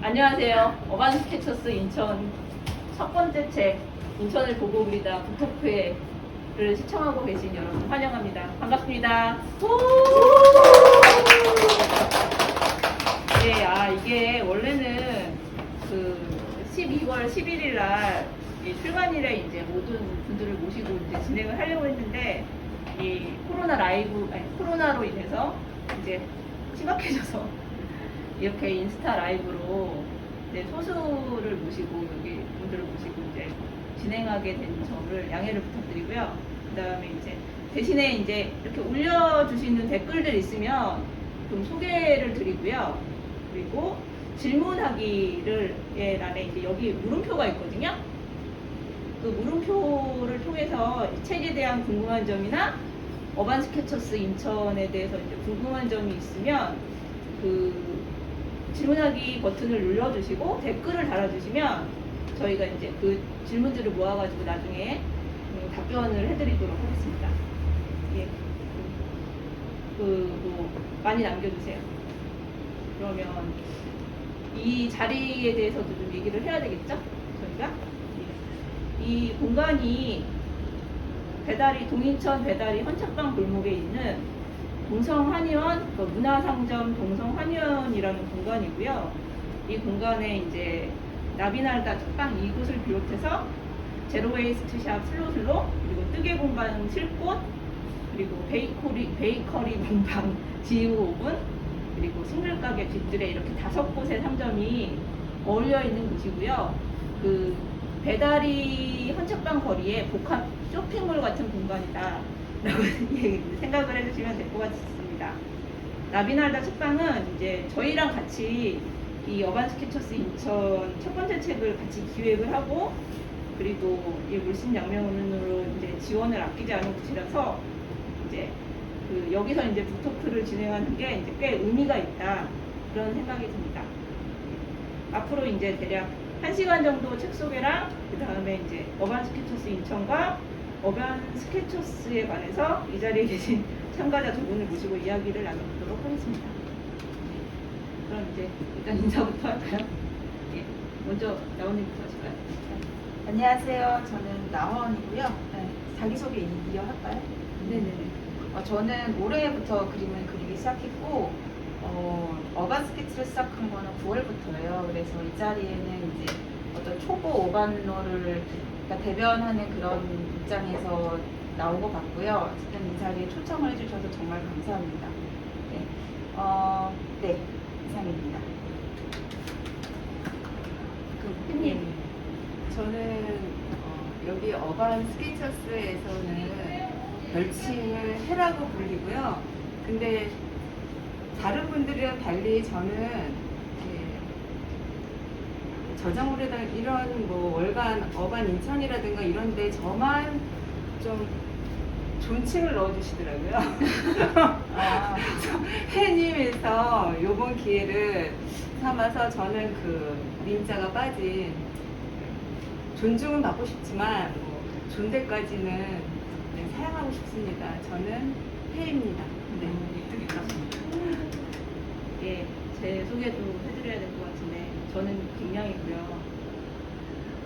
안녕하세요. 어반 스케쳐스 인천 첫 번째 책 인천을 보고 그리다 북토크회를 시청하고 계신 여러분 환영합니다. 반갑습니다. 네, 이게 원래는 그 12월 11일 날 출간일에 이제 모든 분들을 모시고 이제 진행을 하려고 했는데 이 코로나로 인해서 이제 심각해져서 이렇게 인스타 라이브로 이제 소수를 모시고 여기 분들을 모시고 이제 진행하게 된 점을 양해를 부탁드리고요. 그다음에 이제 대신에 이제 이렇게 올려주시는 댓글들 있으면 좀 소개를 드리고요. 그리고 질문하기를 란에 이제 여기 물음표가 있거든요. 그 물음표를 통해서 이 책에 대한 궁금한 점이나 어반 스케쳐스 인천에 대해서 이제 궁금한 점이 있으면 그 질문하기 버튼을 눌러주시고 댓글을 달아주시면 저희가 이제 그 질문들을 모아가지고 나중에 답변을 해드리도록 하겠습니다. 예, 뭐 많이 남겨주세요. 그러면 이 자리에 대해서도 좀 얘기를 해야 되겠죠? 저희가 이 공간이 동인천 배다리 헌책방 골목에 있는 동성한의원 문화상점 동성한의원이라는 공간이고요. 이 공간에 이제 나비날다 책방 이곳을 비롯해서 제로웨이스트샵 슬로슬로, 그리고 뜨개 공방 실꽃, 그리고 베이커리 공방 지우 오븐, 그리고 싱글가게 뒷뜰에 이렇게 5곳의 상점이 어울려 있는 곳이고요. 그 배다리 헌책방 거리에 복합 쇼핑몰 같은 공간이다 라고 생각을 해주시면 될 것 같습니다. 나비날다 책방은 이제 저희랑 같이 이 어반 스케쳐스 인천 첫 번째 책을 같이 기획을 하고, 그리고 이 물신양면으로 이제 지원을 아끼지 않은 곳이라서 이제 여기서 이제 북토크를 진행하는 게 이제 꽤 의미가 있다, 그런 생각이 듭니다. 앞으로 이제 대략 1시간 정도 책 소개랑 그 다음에 이제 어반 스케쳐스 인천과 어반 스케쳐스에 관해서 이 자리에 계신 참가자 두 분을 모시고 이야기를 나눠보도록 하겠습니다. 그럼 이제 일단 인사부터 할까요? 예, 먼저 나원님부터 하실까요? 안녕하세요. 저는 나원이고요. 네, 자기소개 이어할까요? 네네네. 저는 올해부터 그림을 그리기 시작했고, 어반 스케치를 시작한 거는 9월부터예요. 그래서 이 자리에는 이제 어떤 초보 오반러를 대변하는 그런 입장에서 나온 것 같고요. 어쨌든 이 자리에 초청을 해주셔서 정말 감사합니다. 네, 이상입니다. 팬님. 저는 여기 어반 스케쳐스에서는 별칭을 해라고 불리고요. 근데 다른 분들이랑 달리 저는 저장물에다 이런 뭐 월간 어반 인천이라든가 이런데 저만 좀 존칭을 넣어주시더라고요. 해님에서 요번 기회를 삼아서 저는 그 민자가 빠진 존중은 받고 싶지만 뭐 존대까지는 사양하고 싶습니다. 저는 해입니다. 네. 예, 제 소개도 해드려야 될 것 같은데 저는 김양이고요.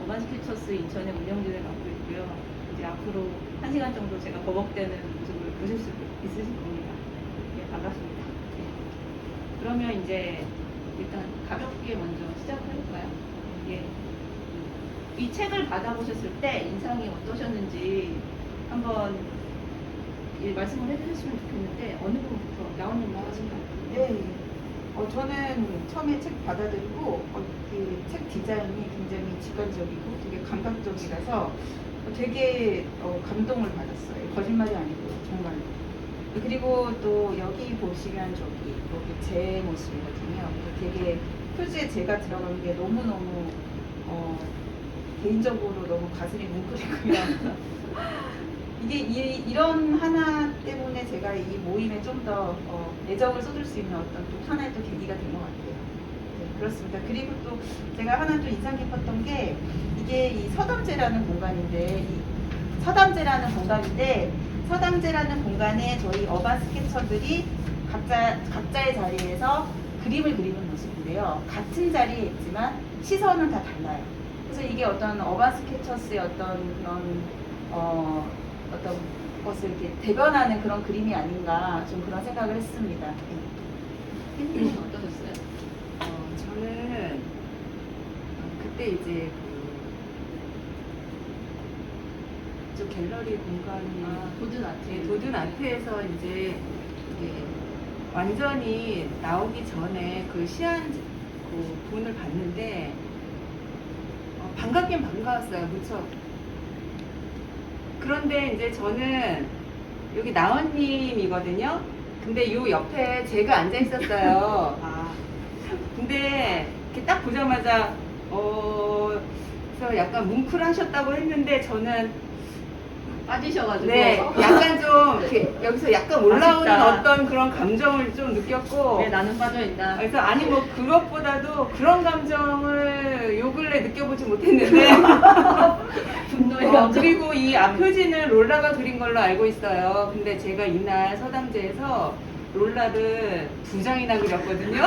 어반 스케쳐스 인천의 운영진을 맡고 있고요. 이제 앞으로 1시간 정도 제가 버벅대는 모습을 보실 수 있으실 겁니다. 예, 반갑습니다. 예. 그러면 이제 일단 가볍게 먼저 시작해볼까요? 예. 이 책을 받아보셨을 때 인상이 어떠셨는지 한번 말씀을 해주셨으면 좋겠는데 어느 분부터 나오는 거 하실까요? 네. 저는 처음에 책 받아들이고 이 책 디자인이 굉장히 직관적이고 되게 감각적이라서 되게 감동을 받았어요. 거짓말이 아니고 정말로. 그리고 또 여기 보시면 여기 제 모습이거든요. 되게 표지에 제가 들어간 게 너무너무 개인적으로 너무 가슴이 뭉클했고요. 이게 이런 하나 때문에 제가 이 모임에 좀 더 애정을 쏟을 수 있는 어떤 또 하나의 또 계기가 된 것 같아요. 네, 그렇습니다. 그리고 또 제가 하나 또 인상 깊었던 게 이게 이 서담제라는 공간인데 서담제라는 공간에 저희 어반 스케쳐들이 각자의 자리에서 그림을 그리는 모습인데요. 같은 자리에 있지만 시선은 다 달라요. 그래서 이게 어떤 어반 스케쳐스의 어떤 그런 어떤 것을 이렇게 대변하는 그런 그림이 아닌가 좀 그런 생각을 했습니다. 팬님은 어떠셨어요? 저는 그때 이제 저 갤러리 공간이 도든 아트. 네, 도든 아트에서 이제 이게 완전히 나오기 전에 그 시안 그 본을 봤는데 반갑긴 반가웠어요, 무척. 그런데 이제 저는 여기 나원님이거든요. 근데 요 옆에 제가 앉아 있었어요. 근데 이렇게 딱 보자마자 그래서 약간 뭉클하셨다고 했는데 저는 빠지셔가지고. 네, 약간 좀 이렇게 여기서 약간 올라오는 아쉽다. 어떤 그런 감정을 좀 느꼈고 왜 나는 빠져있나? 그래서 아니 뭐 그것보다도 그런 감정을 요 근래 느껴보지 못했는데 분노의 감정. 그리고 이 앞표지는 롤라가 그린 걸로 알고 있어요. 근데 제가 이날 서당제에서 롤라를 2장이나 그렸거든요.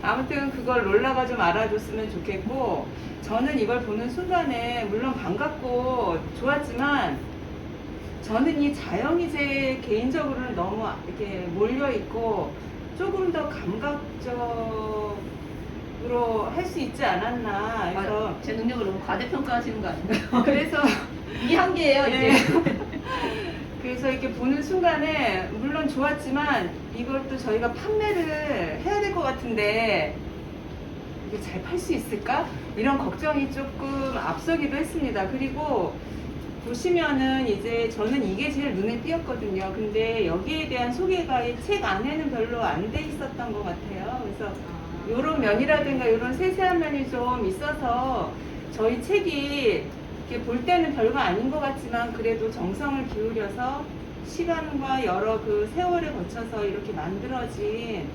아무튼 그걸 롤라가 좀 알아줬으면 좋겠고, 저는 이걸 보는 순간에 물론 반갑고 좋았지만 저는 이 자연이 제 개인적으로는 너무 이렇게 몰려있고 조금 더 감각적으로 할 수 있지 않았나 해서 제 능력을 너무 과대평가하시는 거 아닌가요? 그래서 이 한계예요, 이게. 네. 그래서 이렇게 보는 순간에 물론 좋았지만 이걸 또 저희가 판매를 해야 될 것 같은데 이게 잘 팔 수 있을까? 이런 걱정이 조금 앞서기도 했습니다. 그리고 보시면은 이제 저는 이게 제일 눈에 띄었거든요. 근데 여기에 대한 소개가 이 책 안에는 별로 안 돼 있었던 것 같아요. 그래서 이런 면이라든가 이런 세세한 면이 좀 있어서 저희 책이 이렇게 볼 때는 별거 아닌 것 같지만 그래도 정성을 기울여서 시간과 여러 그 세월에 거쳐서 이렇게 만들어진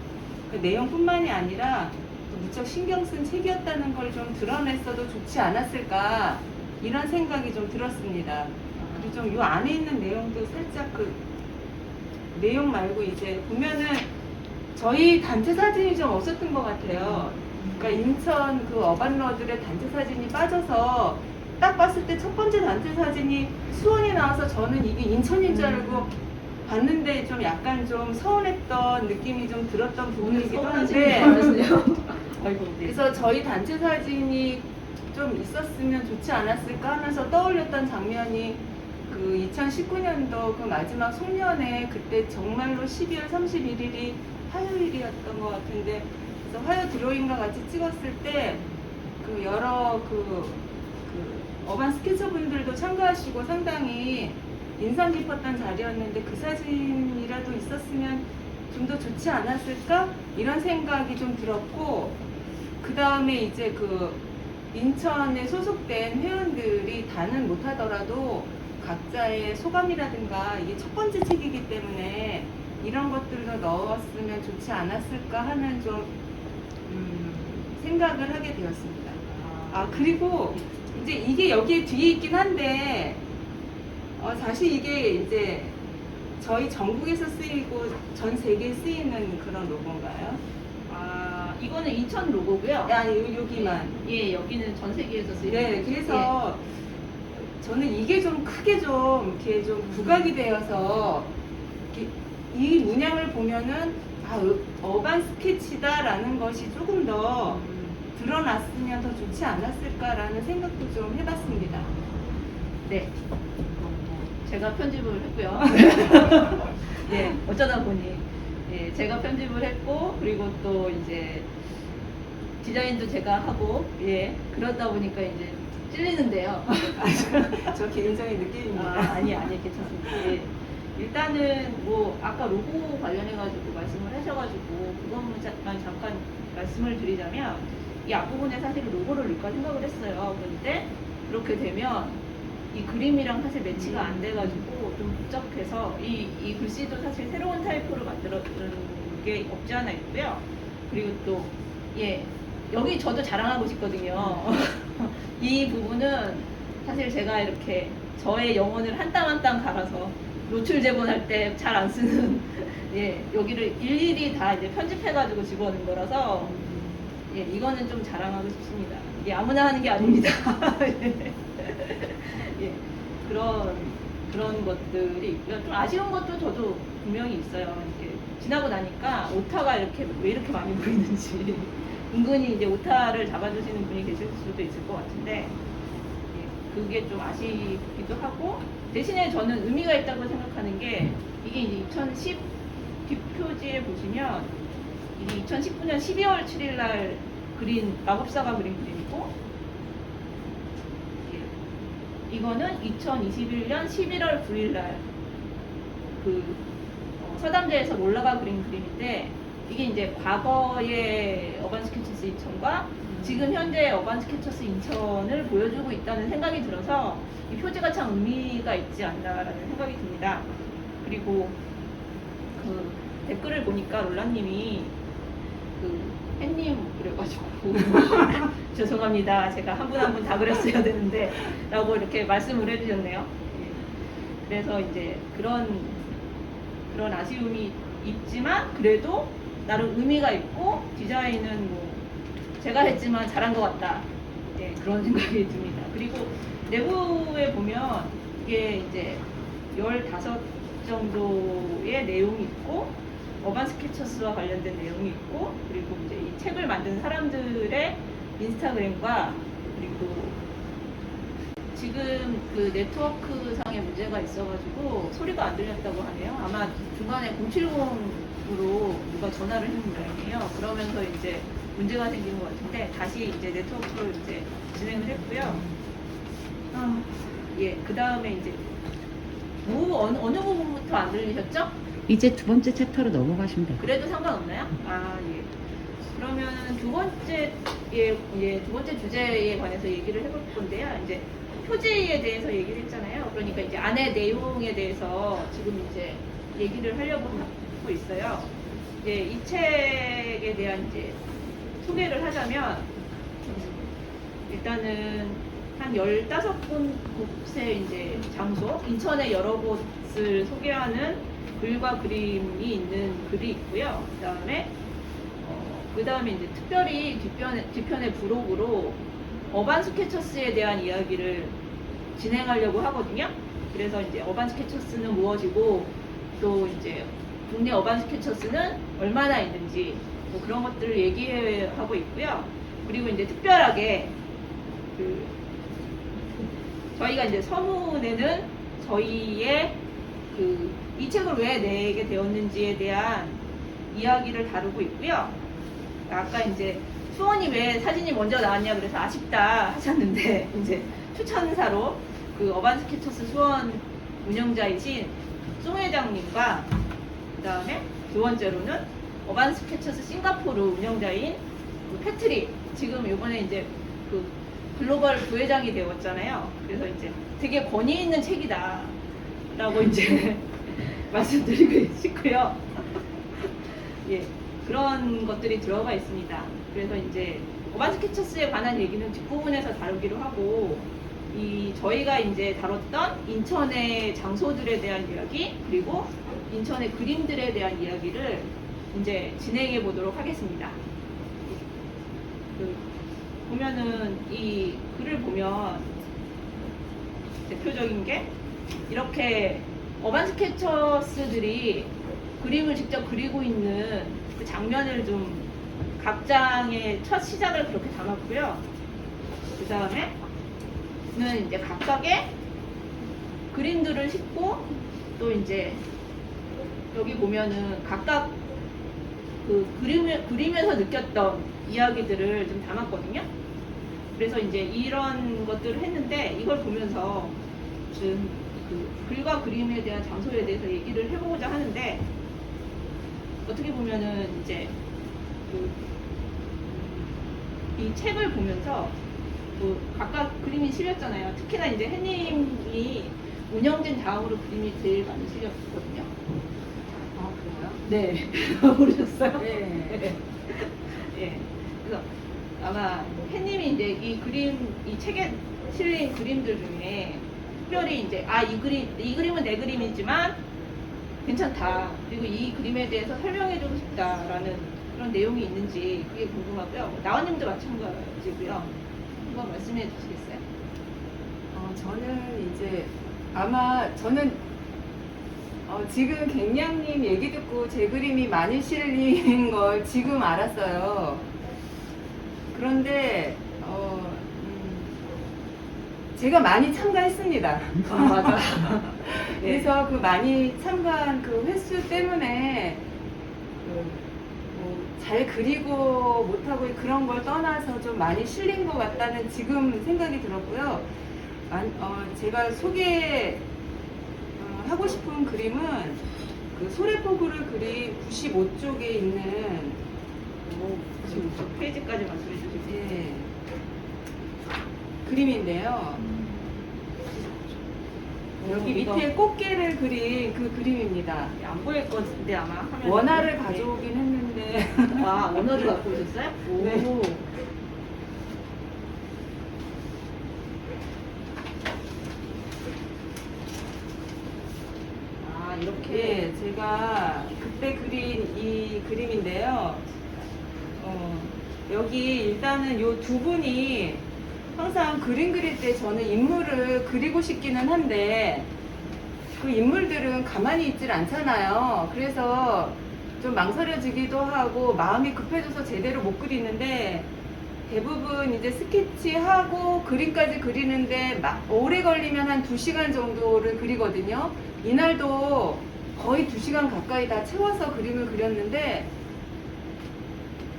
그 내용뿐만이 아니라 또 무척 신경 쓴 책이었다는 걸 좀 드러냈어도 좋지 않았을까 이런 생각이 좀 들었습니다. 그리고 좀 이 안에 있는 내용도 살짝 그 내용 말고 이제 보면은 저희 단체 사진이 좀 없었던 것 같아요. 그러니까 인천 그 어반러들의 단체 사진이 빠져서 딱 봤을 때 첫 번째 단체 사진이 수원이 나와서 저는 이게 인천인 줄 알고 봤는데 좀 약간 좀 서운했던 느낌이 좀 들었던 부분이기도 한데 아이고, 네. 그래서 저희 단체 사진이 좀 있었으면 좋지 않았을까 하면서 떠올렸던 장면이 그 2019년도 그 마지막 송년회 그때 정말로 12월 31일이 화요일이었던 것 같은데 그래서 화요 드로잉과 같이 찍었을 때 그 여러 그 어반 스케쳐 분들도 참가하시고 상당히 인상 깊었던 자리였는데 그 사진이라도 있었으면 좀 더 좋지 않았을까? 이런 생각이 좀 들었고 그 다음에 이제 그 인천에 소속된 회원들이 다는 못하더라도 각자의 소감이라든가 이게 첫 번째 책이기 때문에 이런 것들도 넣었으면 좋지 않았을까 하는 좀 생각을 하게 되었습니다. 그리고 이제 이게 여기에 뒤에 있긴 한데 사실 이게 이제 저희 전국에서 쓰이고 전 세계에 쓰이는 그런 로고인가요? 이거는 인천 로고고요. 여기만. 예, 여기는 전 세계에서 쓰이는. 네, 그래서 저는 이게 좀 크게 좀 이렇게 좀 부각이 되어서 이렇게 이 문양을 보면은 어반 스케치다라는 것이 조금 더 드러났으면 더 좋지 않았을까라는 생각도 좀 해봤습니다. 네. 제가 편집을 했고요. 예, 어쩌다 보니 예, 제가 편집을 했고 그리고 또 이제 디자인도 제가 하고 예, 그러다 보니까 이제 찔리는데요. 저 개인적인 느낌입니다. 아니 괜찮습니다. 예. 일단은 뭐 아까 로고 관련해가지고 말씀을 하셔가지고 그것만 잠깐 말씀을 드리자면 이 앞부분에 사실 로고를 넣을까 생각을 했어요. 그런데 이렇게 되면 이 그림이랑 사실 매치가 안 돼가지고 좀 복잡해서 이 글씨도 사실 새로운 타입으로 만들어는 게 없지 않아 있고요. 그리고 또 여기 저도 자랑하고 싶거든요. 이 부분은 사실 제가 이렇게 저의 영혼을 한 땀 한 땀 갈아서 노출 제본할 때 잘 안 쓰는 예, 여기를 일일이 다 이제 편집해가지고 집어넣은 거라서 예, 이거는 좀 자랑하고 싶습니다. 이게 아무나 하는 게 아닙니다. 예, 그런 것들이 있고요. 좀 아쉬운 것도 저도 분명히 있어요. 이렇게 지나고 나니까 오타가 이렇게 왜 이렇게 많이 보이는지 은근히 이제 오타를 잡아주시는 분이 계실 수도 있을 것 같은데 예, 그게 좀 아쉽기도 하고 대신에 저는 의미가 있다고 생각하는 게 이게 이제 2010 뒷표지에 보시면 이게 2019년 12월 7일 날 그린 마법사가 그린 그림이고 이거는 2021년 11월 9일 날그 서담제에서 올라가 그린 그림인데 이게 이제 과거의 어반 스케쳐스 인천과 지금 현재의 어반 스케쳐스 인천을 보여주고 있다는 생각이 들어서 이 표지가 참 의미가 있지 않나라는 생각이 듭니다. 그리고 그 댓글을 보니까 롤라님이 그 햇님 그래가지고 죄송합니다. 제가 한 분 한 분 다 그렸어야 되는데 라고 이렇게 말씀을 해주셨네요. 예. 그래서 이제 그런 아쉬움이 있지만 그래도 나름 의미가 있고 디자인은 뭐 제가 했지만 잘한 것 같다. 예, 그런 생각이 듭니다. 그리고 내부에 보면 이게 이제 15 정도의 내용이 있고 어반 스케쳐스와 관련된 내용이 있고 그리고 이제 이 책을 만든 사람들의 인스타그램과 그리고 지금 그 네트워크상의 문제가 있어가지고 소리가 안 들렸다고 하네요. 아마 중간에 070으로 누가 전화를 했는 모양이에요. 그러면서 이제 문제가 생긴 것 같은데 다시 이제 네트워크로 이제 진행을 했고요. 예, 그 다음에 이제 어느 부분부터 안 들리셨죠? 이제 두 번째 챕터로 넘어가시면 돼요. 그래도 상관없나요? 아, 예. 그러면 두 번째 주제에 관해서 얘기를 해볼 건데요. 이제 표지에 대해서 얘기를 했잖아요. 그러니까 이제 안에 내용에 대해서 지금 이제 얘기를 하려고 하고 있어요. 이제 이 책에 대한 이제 소개를 하자면 일단은 한 15곳의 이제 장소, 인천의 여러 곳을 소개하는 글과 그림이 있는 글이 있고요. 그 다음에 이제 특별히 뒤편의 부록으로 어반 스케쳐스에 대한 이야기를 진행하려고 하거든요. 그래서 이제 어반 스케쳐스는 무엇이고 또 이제 국내 어반 스케쳐스는 얼마나 있는지 뭐 그런 것들을 얘기하고 있고요. 그리고 이제 특별하게 저희가 이제 서문에는 저희의 이 책을 왜 내게 되었는지에 대한 이야기를 다루고 있고요. 아까 이제 수원이 왜 사진이 먼저 나왔냐 그래서 아쉽다 하셨는데 이제 추천사로 그 어반 스케쳐스 수원 운영자이신 송 회장님과 그 다음에 두 번째로는 어반 스케쳐스 싱가포르 운영자인 그 패트릭 지금 이번에 이제 그 글로벌 부회장이 되었잖아요. 그래서 이제 되게 권위 있는 책이다 라고 이제 말씀드리고 싶고요. 예, 그런 것들이 들어가 있습니다. 그래서 이제 어반 스케쳐스에 관한 얘기는 뒷부분에서 다루기로 하고 저희가 이제 다뤘던 인천의 장소들에 대한 이야기 그리고 인천의 그림들에 대한 이야기를 이제 진행해 보도록 하겠습니다. 보면은 이 글을 보면 대표적인 게 이렇게 어반 스케쳐스들이 그림을 직접 그리고 있는 그 장면을 좀 각 장의 첫 시작을 그렇게 담았고요. 그 다음에는 이제 각각의 그림들을 싣고 또 이제 여기 보면은 각각 그 그림에서 느꼈던 이야기들을 좀 담았거든요. 그래서 이제 이런 것들을 했는데 이걸 보면서 좀 그 글과 그림에 대한 장소에 대해서 얘기를 해보고자 하는데 어떻게 보면은 이제 이 책을 보면서 각각 그림이 실렸잖아요. 특히나 이제 햇님이 운영진 다음으로 그림이 제일 많이 실렸거든요. 아, 그래요? 네. 모르셨어요? 네. 예. 그래서 아마 햇님이 이제 이 책에 실린 그림들 중에 특별히 이제 이 그림은 내 그림이지만 괜찮다. 그리고 이 그림에 대해서 설명해주고 싶다라는 그런 내용이 있는지 그게 궁금하고요. 나원님도 마찬가지고요. 한번 말씀해 주시겠어요? 저는 이제 아마 저는 지금 갱냥님 얘기 듣고 제 그림이 많이 실린 걸 지금 알았어요. 그런데 제가 많이 참가했습니다. 맞아. 그래서 그 많이 참가한 그 횟수 때문에 잘 그리고 못하고 그런 걸 떠나서 좀 많이 실린 것 같다는 지금 생각이 들었고요. 제가 하고 싶은 그림은 그 소래포구를 그린 95쪽에 있는 지금 저 페이지까지 말씀해 주시죠. 예, 그림인데요. 여기 밑에 꽃게를 그린 그 그림입니다. 안 보일 건데 아마 화면에. 원화를 가져오긴 했는데 아, 원화를 갖고 오셨어요? 네. 오. 아, 이렇게. 예, 제가 그때 그린 이 그림인데요. 여기 일단은 요 두 분이 항상 그림 그릴 때 저는 인물을 그리고 싶기는 한데 그 인물들은 가만히 있질 않잖아요. 그래서 좀 망설여지기도 하고 마음이 급해져서 제대로 못 그리는데 대부분 이제 스케치하고 그림까지 그리는데 오래 걸리면 한 2시간 정도를 그리거든요. 이날도 거의 2시간 가까이 다 채워서 그림을 그렸는데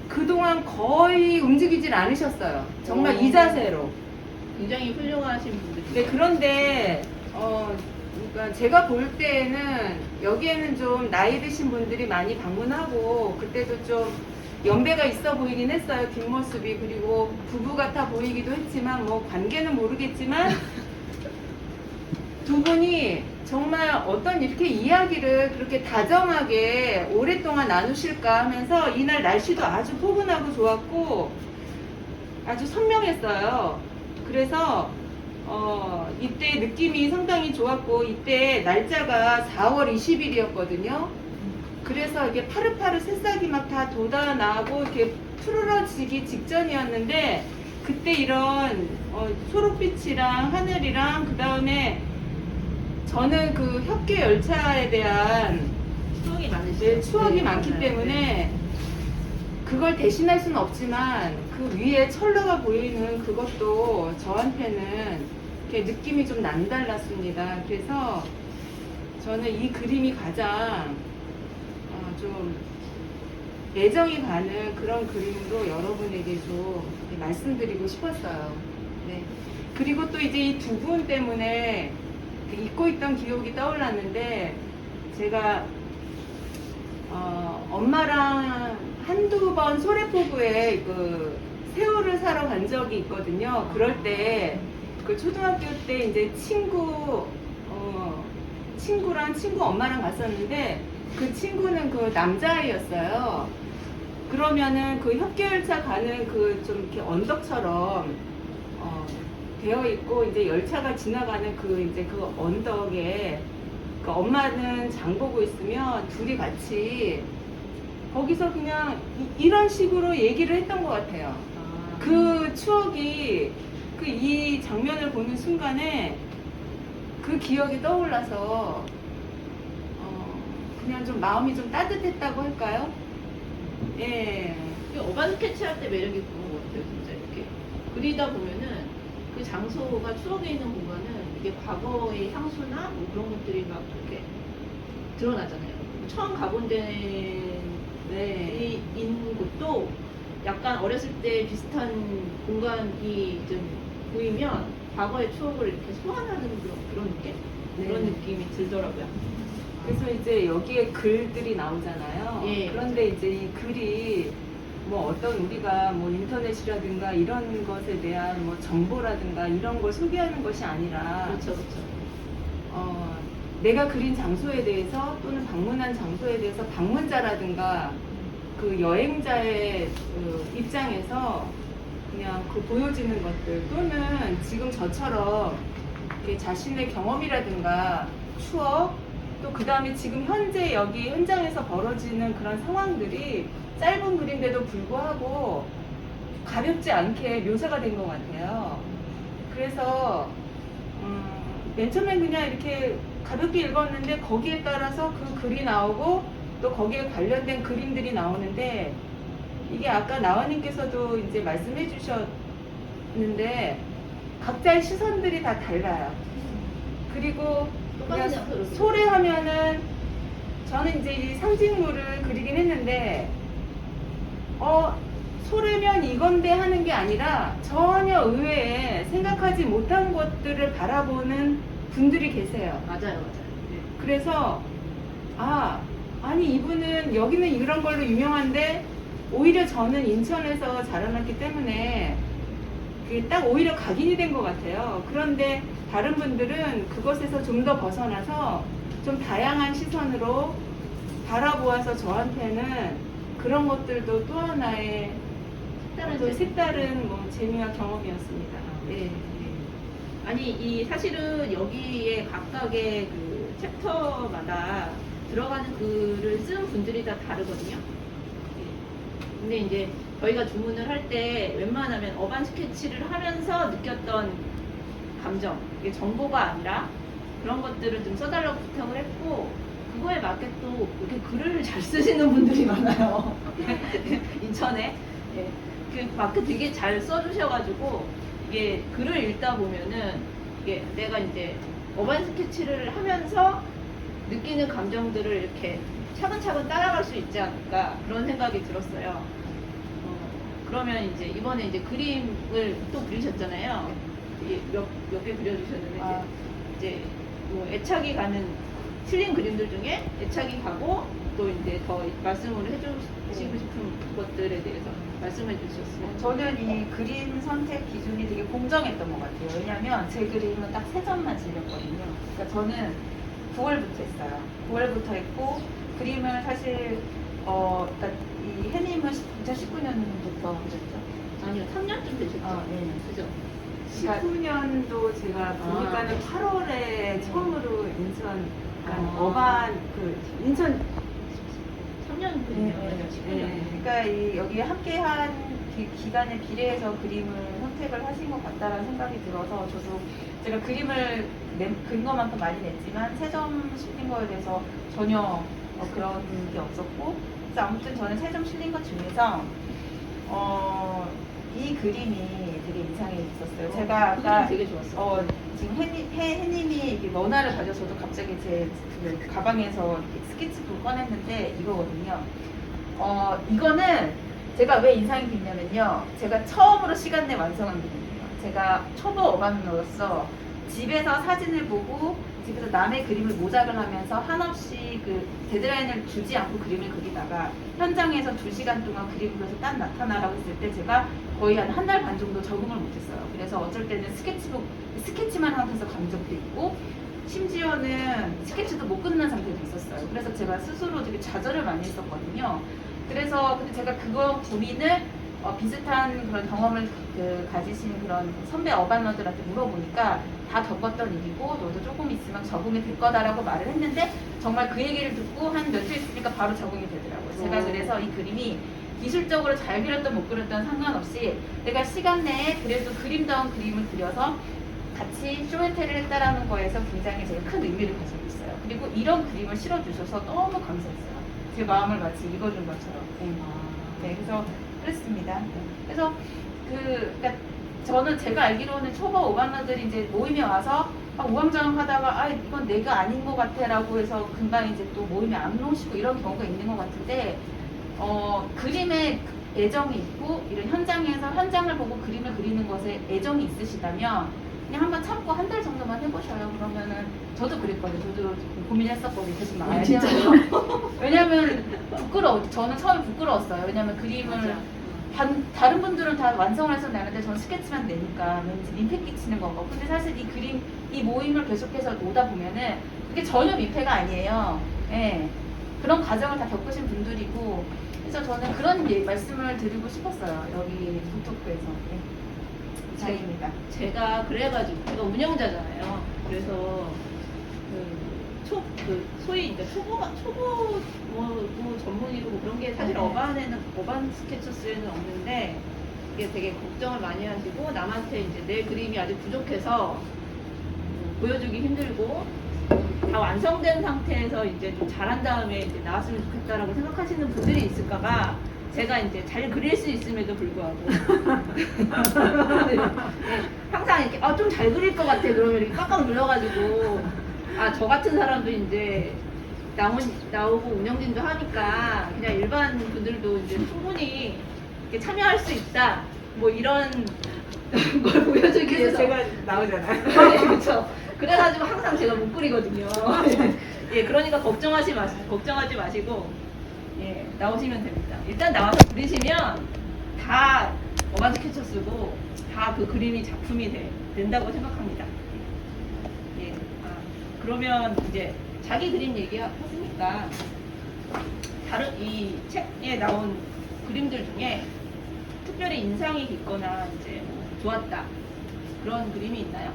그동안 거의 움직이질 않으셨어요. 정말 이 자세로. 굉장히 훌륭하신 분들이에요. 네, 그런데 그러니까 제가 볼 때에는 여기에는 좀 나이 드신 분들이 많이 방문하고 그때도 좀 연배가 있어 보이긴 했어요. 뒷모습이. 그리고 부부 같아 보이기도 했지만 뭐 관계는 모르겠지만 두 분이 정말 어떤 이렇게 이야기를 그렇게 다정하게 오랫동안 나누실까 하면서 이날 날씨도 아주 포근하고 좋았고 아주 선명했어요. 그래서 이때 느낌이 상당히 좋았고 이때 날짜가 4월 20일이었거든요. 그래서 이게 파릇파릇 새싹이 막 다 돋아나고 이렇게 푸르러지기 직전이었는데 그때 이런 초록빛이랑 하늘이랑 그 다음에 저는 그 협계 열차에 대한 추억이 많으시죠? 추억이 많기 때문에 그걸 대신할 수는 없지만 그 위에 철로가 보이는 그것도 저한테는 이렇게 느낌이 좀 남달랐습니다. 그래서 저는 이 그림이 가장 좀 애정이 가는 그런 그림으로 여러분에게 좀 말씀드리고 싶었어요. 네. 그리고 또 이제 이 두 분 때문에 잊고 있던 기억이 떠올랐는데 제가 엄마랑 한두 번 소래포구에 그 새우를 사러 간 적이 있거든요. 그럴 때 그 초등학교 때 이제 친구랑 친구 엄마랑 갔었는데 그 친구는 그 남자아이였어요. 그러면은 그 협계열차 가는 그 좀 이렇게 언덕처럼 되어 있고 이제 열차가 지나가는 그 이제 그 언덕에 그 엄마는 장 보고 있으면 둘이 같이 거기서 그냥 이런 식으로 얘기를 했던 것 같아요. 그 추억이 이 장면을 보는 순간에 그 기억이 떠올라서 그냥 좀 마음이 좀 따뜻했다고 할까요? 예. 어반 스케치 할 때 매력이 그런 것 같아요. 진짜 이렇게 그리다 보면은 그 장소가 추억에 있는 공간은 이게 과거의 향수나 뭐 그런 것들이 막 이렇게 드러나잖아요. 처음 가본 데인 곳도 약간 어렸을 때 비슷한 공간이 좀 보이면 과거의 추억을 이렇게 소환하는 그런 느낌? 그런 느낌이 들더라고요. 그래서 이제 여기에 글들이 나오잖아요. 예, 그런데 이제 이 글이 뭐 어떤 우리가 뭐 인터넷이라든가 이런 것에 대한 뭐 정보라든가 이런 걸 소개하는 것이 아니라 그렇죠, 그렇죠. 내가 그린 장소에 대해서 또는 방문한 장소에 대해서 방문자라든가 그 여행자의 그 입장에서 그냥 그 보여지는 것들 또는 지금 저처럼 이렇게 자신의 경험이라든가 추억, 또 그 다음에 지금 현재 여기 현장에서 벌어지는 그런 상황들이 짧은 글인데도 불구하고 가볍지 않게 묘사가 된 것 같아요. 그래서 맨 처음엔 그냥 이렇게 가볍게 읽었는데 거기에 따라서 그 글이 나오고 또 거기에 관련된 그림들이 나오는데, 이게 아까 나원님께서도 이제 말씀해 주셨는데 각자의 시선들이 다 달라요. 그리고 그냥 소래하면은 저는 이제 이 상징물을 그리긴 했는데 소래면 이건데 하는 게 아니라 전혀 의외에 생각하지 못한 것들을 바라보는 분들이 계세요. 맞아요. 그래서 아니 이분은 여기는 이런 걸로 유명한데 오히려 저는 인천에서 자라났기 때문에 그게 딱 오히려 각인이 된 것 같아요. 그런데 다른 분들은 그것에서 좀 더 벗어나서 좀 다양한 시선으로 바라보아서 저한테는 그런 것들도 또 하나의 또 색다른 뭐 재미와 경험이었습니다. 네. 아니 이 사실은 여기에 각각의 그 챕터마다 들어가는 글을 쓴 분들이 다 다르거든요. 근데 이제 저희가 주문을 할 때 웬만하면 어반 스케치를 하면서 느꼈던 감정, 이게 정보가 아니라 그런 것들을 좀 써달라고 부탁을 했고, 그거에 맞게 또 이렇게 글을 잘 쓰시는 분들이 많아요. 인천에. 예. 그 마크 되게 잘 써주셔가지고 이게 글을 읽다 보면은 이게 내가 이제 어반 스케치를 하면서 느끼는 감정들을 이렇게 차근차근 따라갈 수 있지 않을까 그런 생각이 들었어요. 그러면 이제 이번에 이제 그림을 또 그리셨잖아요. 몇 개 그려주셨는데 이제 뭐 애착이 가는 틀린 그림들 중에 애착이 가고 또 이제 더 말씀을 해주시고 싶은 것들에 대해서 말씀해 주셨어요. 저는 이 그림 선택 기준이 되게 공정했던 것 같아요. 왜냐하면 제 그림은 딱 3점만 질렸거든요. 그러니까 저는 9월부터 했어요. 9월부터 했고 그림을 사실 그러니까 이 해님은 2019년부터 그랬죠. 아니요, 3년쯤 되셨죠. 네. 그죠? 19년도 제가 보니까는 8월에 처음으로 인천 어반 인천 3년 그림이요. 19년. 그러니까 여기 함께한 기간에 비례해서 그림을 선택을 하신 것 같다라는 생각이 들어서 저도 제가 그림을 그린 것만큼 많이 냈지만 3점 실린 거에 대해서 전혀 그런 게 없었고, 그래서 아무튼 저는 3점 실린 것 중에서 이 그림이 되게 인상이 있었어요. 제가 그 아까 그림 되게 좋았어요. 지금 해님이 이렇게 원화를 가져서도 갑자기 제 가방에서 이렇게 스케치북을 꺼냈는데 이거거든요. 이거는 제가 왜 인상이 깊냐면요. 제가 처음으로 시간 내 완성한 그림이에요. 제가 초보 어반으로서 집에서 사진을 보고 집에서 남의 그림을 모작을 하면서 한없이 그 데드라인을 주지 않고 그림을 그리다가 현장에서 2시간 동안 그림을 그려서 딱 나타나라고 했을 때 제가 거의 한 달 반 정도 적응을 못했어요. 그래서 어쩔 때는 스케치만 하면서 감정도 있고 심지어는 스케치도 못 끝난 상태도 있었어요. 그래서 제가 스스로 되게 좌절을 많이 했었거든요. 그래서 근데 제가 그거 고민을 비슷한 그런 경험을 가지신 그런 선배 어반러들한테 물어보니까 다 겪었던 일이고 너도 조금 있으면 적응이 될 거다라고 말을 했는데 정말 그 얘기를 듣고 한 며칠 있으니까 바로 적응이 되더라고요. 제가 그래서 이 그림이 기술적으로 잘 그렸던 못 그렸던 상관없이 내가 시간 내에 그래도 그림다운 그림을 그려서 같이 쇼앤텔을 했다라는 거에서 굉장히 제가 큰 의미를 가지고 있어요. 그리고 이런 그림을 실어주셔서 너무 감사했어요. 제 마음을 마치 읽어준 것처럼. 네, 그래서 그랬습니다. 그래서 그러니까 저는 제가 알기로는 초보 오반러들이 이제 모임에 와서 우왕좌왕 하다가 이건 내가 아닌 것 같아라고 해서 금방 이제 또 모임에 안 오시고 이런 경우가 있는 것 같은데 그림에 애정이 있고 이런 현장을 보고 그림을 그리는 것에 애정이 있으시다면 그냥 한번 참고 한 달 정도만 해보셔요. 그러면은 저도 그랬거든요. 저도 고민했었거든요. 계속 나와야 진짜요? 왜냐면 저는 처음에 부끄러웠어요. 왜냐면 그림을 다른 분들은 다 완성을 해서 내는데 저는 스케치만 내니까 왠지 민폐 끼치는 거고. 근데 사실 이 모임을 계속해서 오다 보면은 그게 전혀 민폐가 아니에요. 예. 그런 과정을 다 겪으신 분들이고. 그래서 저는 그런 말씀을 드리고 싶었어요. 여기 북토크에서. 네. 이상입니다. 제가 그래가지고 제가 운영자잖아요. 그래서 소위 이제 초보 뭐 전문이고 뭐 그런 게 사실 네. 어반 스케쳐스에는 없는데 이게 되게 걱정을 많이 하시고 남한테 이제 내 그림이 아직 부족해서 보여주기 힘들고 다 완성된 상태에서 이제 좀 잘한 다음에 이제 나왔으면 좋겠다라고 생각하시는 분들이 있을까봐 제가 이제 잘 그릴 수 있음에도 불구하고 네, 항상 이렇게 좀 잘 그릴 것 같아 그러면 이렇게 꽉꽉 눌러가지고 저 같은 사람도 이제 나오고 운영진도 하니까 그냥 일반 분들도 이제 충분히 이렇게 참여할 수 있다 뭐 이런 걸 보여주기 그래서 위해서 제가 나오잖아요. 네, 그렇죠. 그래가지고 항상 제가 못 그리거든요. 예, 그러니까 걱정하지 마시고 예, 나오시면 됩니다. 일단 나와서 그리시면 다 어반 스케쳐 쓰고 다 그 그림이 작품이 된다고 생각합니다. 예, 그러면 이제 자기 그림 얘기했으니까 다른 이 책에 나온 그림들 중에 특별히 인상이 깊거나 이제 뭐 좋았다 그런 그림이 있나요?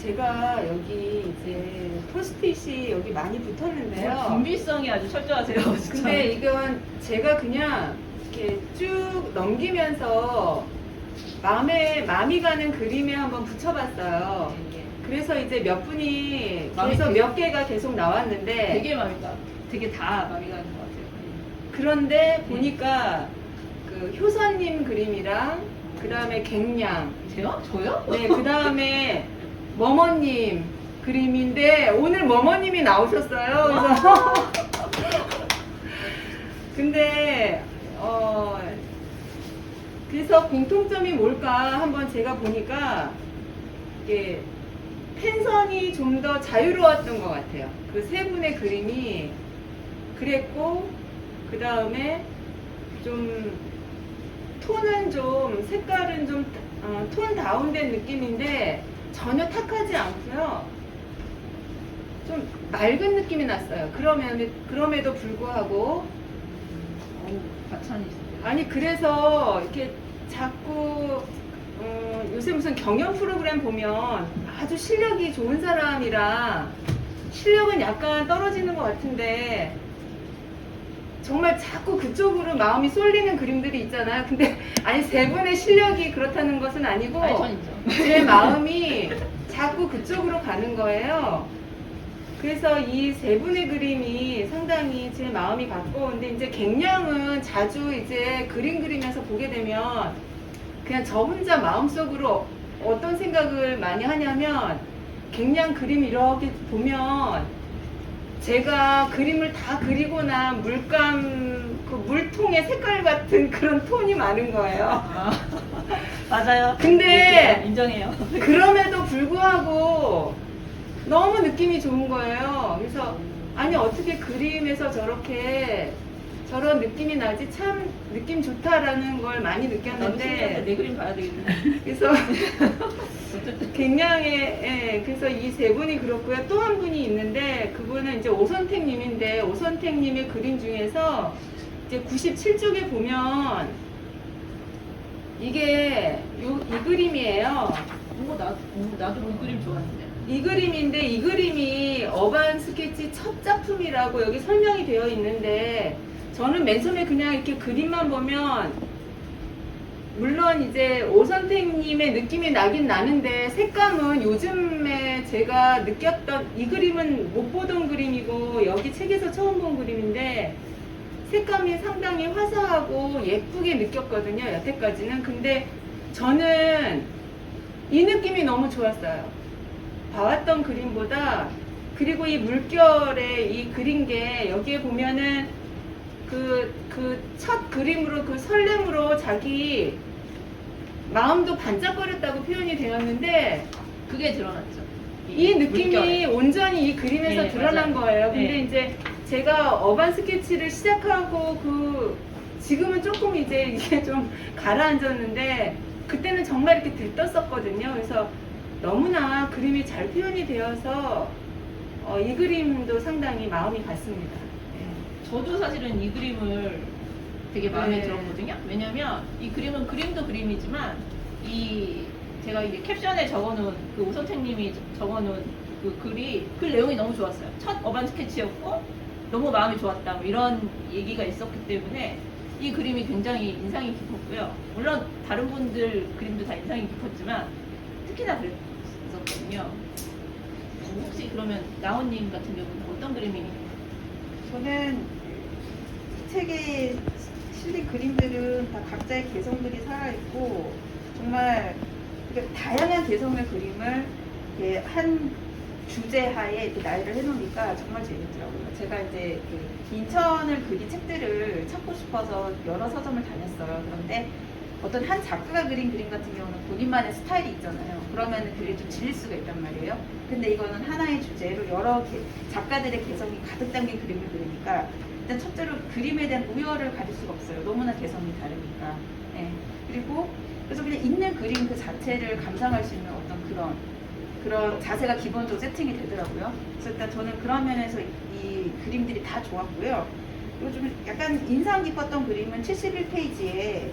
제가 여기 이제 포스트잇이 여기 많이 붙었는데요. 준비성이 아주 철저하세요. 진짜. 근데 이건 제가 그냥 이렇게 쭉 넘기면서 마음이 가는 그림에 한번 붙여봤어요. 예, 예. 그래서 이제 몇 분이 마음에 계속 되게- 몇 개가 계속 나왔는데 되게 되게 다 마음이 가는 것 같아요. 그런데 보니까 그 효선님 그림이랑 그 다음에 갱냥 저요? 네, 그 다음에 머머님 그림인데 오늘 머머님이 나오셨어요. 그래서 근데 그래서 공통점이 뭘까 한번 제가 보니까 이게 펜선이 좀 더 자유로웠던 것 같아요. 그 세 분의 그림이 그랬고 그 다음에 좀 톤은 좀 색깔은 좀 톤 다운된 느낌인데 전혀 탁하지 않고요. 좀 맑은 느낌이 났어요. 그럼에도 불구하고 과찬이 있어요. 아니 그래서 이렇게 자꾸 요새 무슨 경연 프로그램 보면 아주 실력이 좋은 사람이랑 실력은 약간 떨어지는 것 같은데 정말 자꾸 그쪽으로 마음이 쏠리는 그림들이 있잖아요. 근데 아니 세 분의 실력이 그렇다는 것은 아니고 전 있죠. 제 마음이 자꾸 그쪽으로 가는 거예요. 그래서 이 세 분의 그림이 상당히 제 마음이 갔고, 근데 이제 갱냥은 자주 이제 그림 그리면서 보게 되면 그냥 저 혼자 마음속으로 어떤 생각을 많이 하냐면 갱냥 그림 이렇게 보면 제가 그림을 다 그리고 난 물감, 그 물통의 색깔 같은 그런 톤이 많은 거예요. 맞아요. 근데 인정해요. 그럼에도 불구하고 너무 느낌이 좋은 거예요. 그래서 아니 어떻게 그림에서 저렇게 저런 느낌이 나지 참 느낌 좋다라는 걸 많이 나도 신기한데 느꼈는데 내 그림 봐야 되겠네. 그래서 어쨌든 갱냥의 그래서 이 세 분이 그렇고요. 또 한 분이 있는데 그분은 이제 오선택님인데 오선택님의 그림 중에서 이제 97쪽에 보면 이게 이 그림이에요. 나도 그 그림 좋아하는데. 이 그림인데 이 그림이 어반 스케치 첫 작품이라고 여기 설명이 되어 있는데 저는 맨 처음에 그냥 이렇게 그림만 보면 물론 이제 오선택님의 느낌이 나긴 나는데 색감은 요즘에 제가 느꼈던 이 그림은 못 보던 그림이고 여기 책에서 처음 본 그림인데 색감이 상당히 화사하고 예쁘게 느꼈거든요, 여태까지는. 근데 저는 이 느낌이 너무 좋았어요. 봐왔던 그림보다. 그리고 이 물결에 이 그린 게 여기에 보면은 그 첫 그림으로 그 설렘으로 자기 마음도 반짝거렸다고 표현이 되었는데 그게 드러났죠. 이 느낌이 물결에. 온전히 이 그림에서 네, 드러난 맞아요. 거예요. 근데 네. 이제 제가 어반 스케치를 시작하고 지금은 조금 이제 이게 좀 가라앉았는데 그때는 정말 이렇게 들떴었거든요. 그래서 너무나 그림이 잘 표현이 되어서 이 그림도 상당히 마음이 갔습니다. 저도 사실은 이 그림을 되게 마음에 네. 들었거든요. 왜냐면 이 그림은 그림도 그림이지만 이 제가 이게 캡션에 적어놓은 그 오선택님이 적어놓은 그 글이 글 내용이 너무 좋았어요. 첫 어반 스케치였고 너무 마음이 좋았다 뭐 이런 얘기가 있었기 때문에 이 그림이 굉장히 인상이 깊었고요. 물론 다른 분들 그림도 다 인상이 깊었지만 특히나 그랬었거든요. 혹시 그러면 나온님 같은 경우는 어떤 그림이? 저는 이 책에 실린 그림들은 다 각자의 개성들이 살아있고 정말 이렇게 다양한 개성의 그림을 이렇게 한 주제하에 이렇게 나열을 해놓으니까 정말 재밌더라고요. 제가 이제 그 인천을 그린 책들을 찾고 싶어서 여러 서점을 다녔어요. 그런데 어떤 한 작가가 그린 그림 같은 경우는 본인만의 스타일이 있잖아요. 그러면 그게 좀 질릴 수가 있단 말이에요. 근데 이거는 하나의 주제로 여러 작가들의 개성이 가득 담긴 그림을 그리니까 일단 첫째로 그림에 대한 우열을 가릴 수가 없어요. 너무나 개성이 다르니까. 예. 그리고 그래서 그냥 있는 그림 그 자체를 감상할 수 있는 어떤 그런 자세가 기본적으로 세팅이 되더라고요. 그래서 일단 저는 그런 면에서 이 그림들이 다 좋았고요. 그리고 좀 약간 인상 깊었던 그림은 71페이지에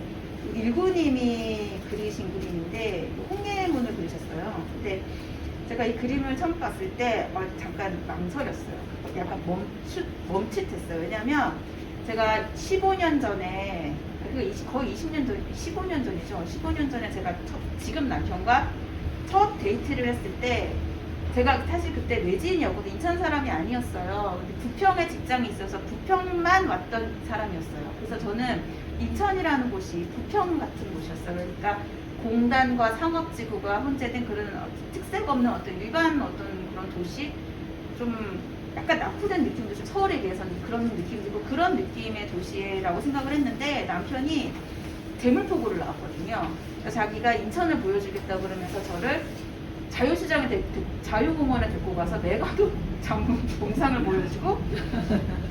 일구님이 그리신 그림인데 홍해문을 그리셨어요. 근데 제가 이 그림을 처음 봤을 때 잠깐 망설였어요. 약간 멈칫했어요. 왜냐면 제가 15년 전에 거의 20년 전, 15년 전이죠. 15년 전에 제가 지금 남편과 첫 데이트를 했을 때 제가 사실 그때 외지인이었거든요. 인천 사람이 아니었어요. 근데 부평에 직장이 있어서 부평만 왔던 사람이었어요. 그래서 저는 인천이라는 곳이 부평 같은 곳이었어요. 그러니까 공단과 상업지구가 혼재된 그런 특색 없는 어떤 일반 어떤 그런 도시, 좀 약간 낙후된 느낌도 좀 서울에 비해서는 그런 느낌이고 그런 느낌의 도시라고 생각을 했는데 남편이 대물포구를 나왔거든요. 그래서 자기가 인천을 보여주겠다고 그러면서 저를 자유시장에 자유공원에 데리고 가서 메가도 동상을 보여주고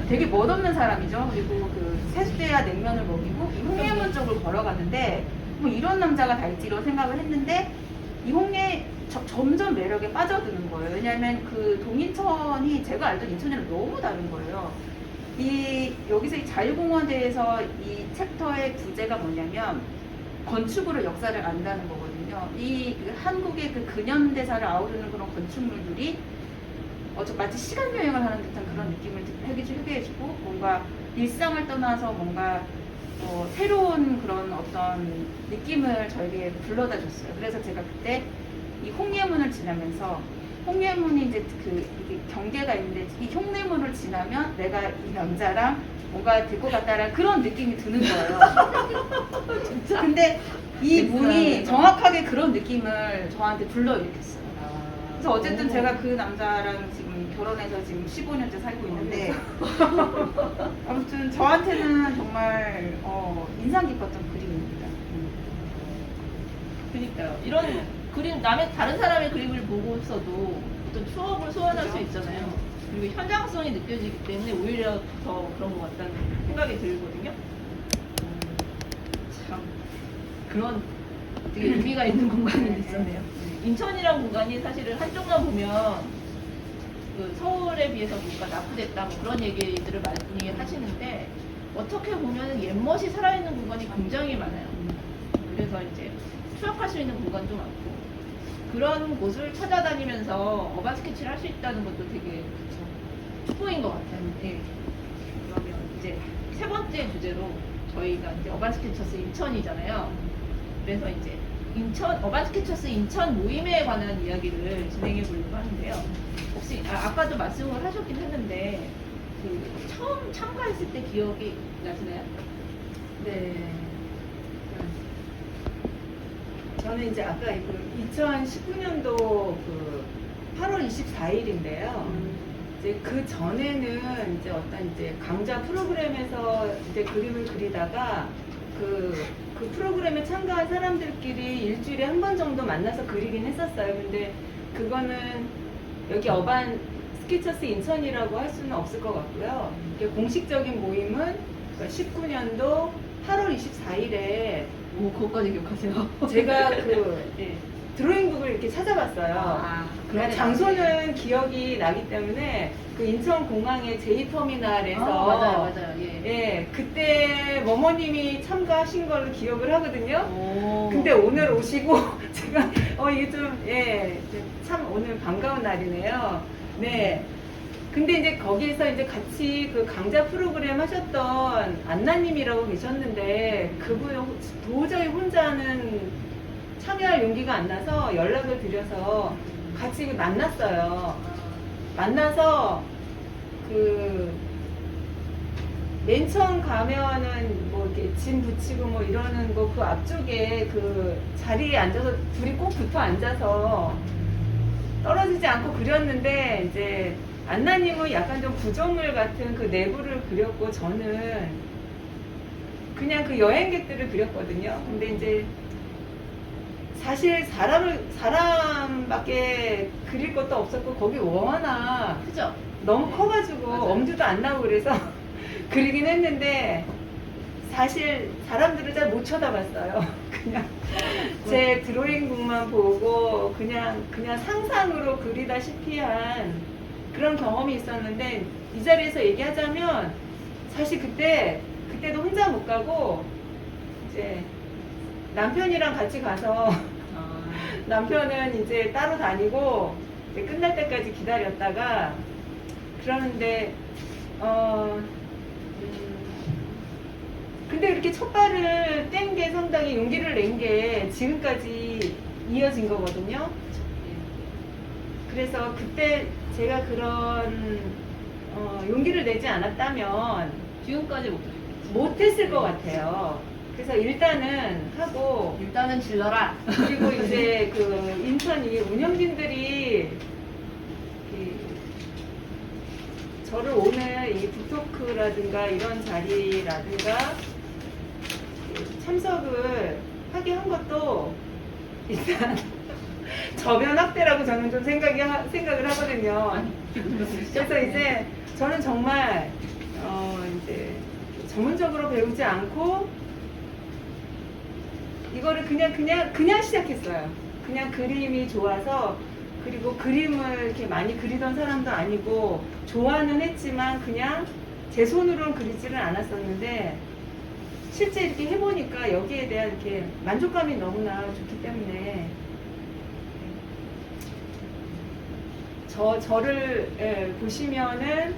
되게 멋없는 사람이죠. 그리고 그 세수대야 냉면을 먹이고 이 홍해문 쪽을 걸어갔는데 뭐 이런 남자가 다 있지 이런 생각을 했는데 이 점점 매력에 빠져드는 거예요. 왜냐하면 그 동인천이 제가 알던 인천이랑 너무 다른 거예요. 여기서 이 자유공원대에서 이 챕터의 부제가 뭐냐면 건축으로 역사를 안다는 거거든요. 이 한국의 그 근현대사를 아우르는 그런 건축물들이 마치 시간 여행을 하는 듯한 그런 느낌을 하게 해주고 뭔가 일상을 떠나서 뭔가 새로운 그런 어떤 느낌을 저에게 불러다 줬어요. 그래서 제가 그때 이 홍해문을 지나면서 홍해문이 이제 이게 경계가 있는데 이 홍해문을 지나면 내가 이 남자랑 뭔가 될 것 같다라는 그런 느낌이 드는 거예요. 진짜? 근데 이 문이 정확하게 그런 느낌을 저한테 불러일으켰어요. 그래서 어쨌든 제가 그 남자랑 지금 결혼해서 지금 15년째 살고 있는데 아무튼 저한테는 정말 인상 깊었던 그림입니다. 그러니까요. 이런 그림 다른 사람의 그림을 보고서도 어떤 추억을 소환할 수 있잖아요. 그리고 현장성이 느껴지기 때문에 오히려 더 그런 것 같다는 생각이 들거든요. 참 그런 되게 의미가 있는 공간이 있었네요. 인천이란 공간이 사실은 한쪽만 보면 그 서울에 비해서 뭔가 낙후됐다 뭐 그런 얘기들을 많이 하시는데 어떻게 보면 옛멋이 살아있는 공간이 굉장히 많아요. 그래서 이제 추억할 수 있는 공간도 많고 그런 곳을 찾아다니면서 어반 스케치를 할 수 있다는 것도 되게 축복인 것 같아요. 네. 그러면 이제 세 번째 주제로 저희가 이제 어반 스케쳐스 인천이잖아요. 그래서 이제 어반 스케쳐스 인천 모임에 관한 이야기를 진행해 보려고 하는데요. 혹시 아까도 말씀을 하셨긴 했는데 그 처음 참가했을 때 기억이 나시나요? 네. 저는 이제 아까 2019년도 그 8월 24일인데요. 이제 그 전에는 이제 어떤 이제 강좌 프로그램에서 이제 그림을 그리다가 그 프로그램에 참가한 사람들끼리 일주일에 한 번 정도 만나서 그리긴 했었어요. 근데 그거는 여기 어반 스케쳐스 인천이라고 할 수는 없을 것 같고요. 이게 공식적인 모임은 19년도 8월 24일에 오, 그것까지 기억하세요? 제가 네. 드로잉북을 이렇게 찾아봤어요. 그러니까 장소는 기억이 나기 때문에 그 인천공항의 제2터미널에서 맞아요. 예. 예, 그때 머머님이 참가하신 걸로 기억을 하거든요. 오. 근데 오늘 오시고 제가 이게 좀 예, 참 오늘 반가운 날이네요. 네. 근데 이제 거기에서 이제 같이 그 강좌 프로그램 하셨던 안나님이라고 계셨는데 그분 도저히 혼자는 참여할 용기가 안 나서 연락을 드려서 같이 만났어요. 만나서 그 맨 처음 가면은 뭐 이렇게 짐 붙이고 뭐 이러는 거 그 앞쪽에 그 자리에 앉아서 둘이 꼭 붙어 앉아서 떨어지지 않고 그렸는데 이제 안나님은 약간 좀 구조물 같은 그 내부를 그렸고 저는 그냥 그 여행객들을 그렸거든요. 근데 이제 사실 사람밖에 그릴 것도 없었고 거기 워낙 그죠? 너무 커가지고 맞아요. 엄두도 안 나고 그래서 그리긴 했는데 사실 사람들을 잘 못 쳐다봤어요. 그냥 제 드로잉북만 보고 그냥 상상으로 그리다시피 한 그런 경험이 있었는데 이 자리에서 얘기하자면 사실 그때도 혼자 못 가고 이제 남편이랑 같이 가서 남편은 이제 따로 다니고 이제 끝날 때까지 기다렸다가 그러는데 근데 이렇게 첫 발을 뗀 게 상당히 용기를 낸 게 지금까지 이어진 거거든요. 그래서 그때 제가 그런 용기를 내지 않았다면 지금까지 못했을 것 같아요. 그래서 일단은 하고 일단은 질러라. 그리고 이제 그 인천 이 운영진들이 저를 오늘 이 북토크라든가 이런 자리라든가 참석을 하게 한 것도 일단 저변 확대라고 저는 좀 생각을 하거든요. 그래서 이제 저는 정말 이제 전문적으로 배우지 않고 이거를 그냥 시작했어요. 그냥 그림이 좋아서 그리고 그림을 이렇게 많이 그리던 사람도 아니고 좋아는 했지만 그냥 제 손으로는 그리지를 않았었는데 실제 이렇게 해보니까 여기에 대한 이렇게 만족감이 너무나 좋기 때문에 저를 보시면은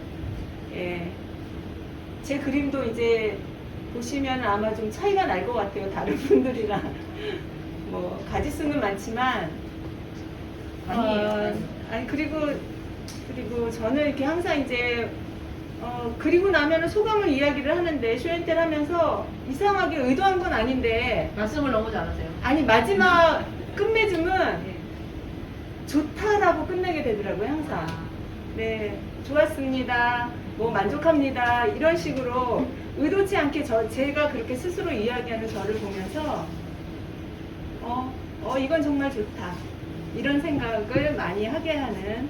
제 그림도 이제 보시면 아마 좀 차이가 날 것 같아요. 다른 분들이랑 뭐 가지수는 많지만 아니 그리고 저는 이렇게 항상 이제 그리고 나면은 소감을 이야기를 하는데 쇼앤텔 하면서 이상하게 의도한 건 아닌데 말씀을 너무 잘하세요. 아니 마지막 끝맺음은 좋다라고 끝내게 되더라고요 항상. 네 좋았습니다. 뭐 만족합니다. 이런 식으로 의도치 않게 제가 그렇게 스스로 이야기하는 저를 보면서 이건 정말 좋다. 이런 생각을 많이 하게 하는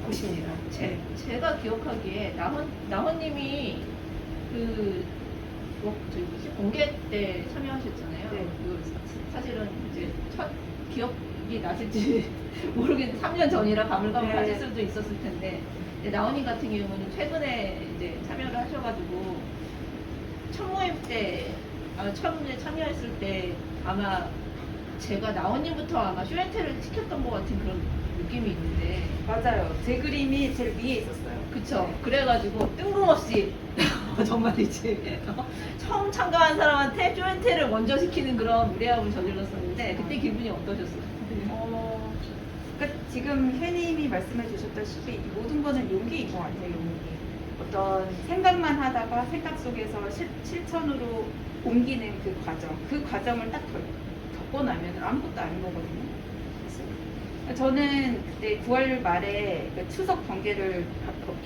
곳입니다. 제가 기억하기에 나헌님이 공개 때 참여하셨잖아요. 네. 사실은 이제 첫 기억이 나실지 모르겠는데 3년 전이라 가물가물 네. 하실 수도 있었을 텐데 나헌님 같은 경우는 최근에 이제 참여를 하셔가지고 첫 모임 때 처음에 참여했을 때 아마 제가 나헌님부터 아마 쇼앤텔을 시켰던 것 같은 그런 느낌이 있는데 맞아요. 제 그림이 제일 위에 있었어요. 그쵸. 그래가지고 뜬금없이 정말이지 처음 참가한 사람한테 쇼앤텔을 먼저 시키는 그런 무례함을 저질렀었는데 그때 기분이 어떠셨어요? 그러니까 지금 회님이 말씀해 주셨다시피 이 모든 거는 용기인 것 같아요. 용기. 어떤 생각만 하다가 생각 속에서 실천으로 옮기는 그 과정. 그 과정을 딱 겪고 나면 아무것도 아닌 거거든요. 저는 그때 9월 말에 그 추석 번개를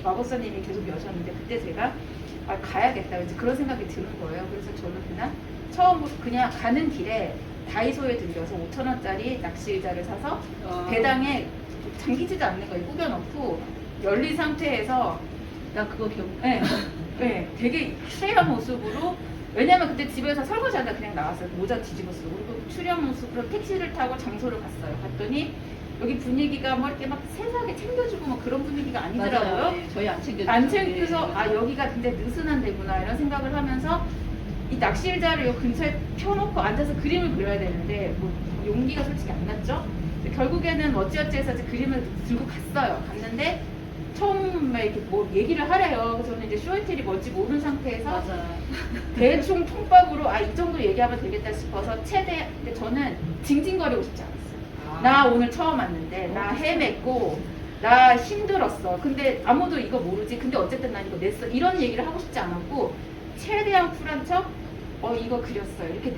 마법사님이 계속 여셨는데 그때 제가 가야겠다 이제 그런 생각이 드는 거예요. 그래서 저는 처음부터 그냥 가는 길에 다이소에 들려서 5,000원짜리 낚시 의자를 사서 배당에 잠기지도 않는 걸 꾸겨놓고 열린 상태에서 나 그거 기억. 네, 되게 추레한 모습으로 왜냐면 그때 집에서 설거지하다 그냥 나왔어요. 모자 뒤집어 쓰고. 그리고 출연 모습으로 택시를 타고 장소를 갔어요. 갔더니 여기 분위기가 뭐 이렇게 막 세세하게 챙겨주고 뭐 그런 분위기가 아니더라고요. 맞아요. 네, 저희 안 챙겨주죠. 안 챙겨서 네, 아 여기가 굉장히 느슨한 데구나 이런 생각을 하면서 이 낚시 의자를 요 근처에 펴놓고 앉아서 그림을 그려야 되는데 뭐 용기가 솔직히 안 났죠. 근데 결국에는 어찌어찌 해서 이제 그림을 들고 갔어요. 갔는데 처음에 이렇게 뭐 얘기를 하래요. 그래서 저는 이제 쇼이텔이 뭔지 모르는 상태에서 맞아요. 대충 통밥으로 아 이 정도 얘기하면 되겠다 싶어서 최대 근데 저는 징징거리고 싶지 않았어요. 나 오늘 처음 왔는데 나 헤맸고 나 힘들었어. 근데 아무도 이거 모르지. 근데 어쨌든 난 이거 냈어. 이런 얘기를 하고 싶지 않았고 최대한 쿨한 척 이거 그렸어요. 이렇게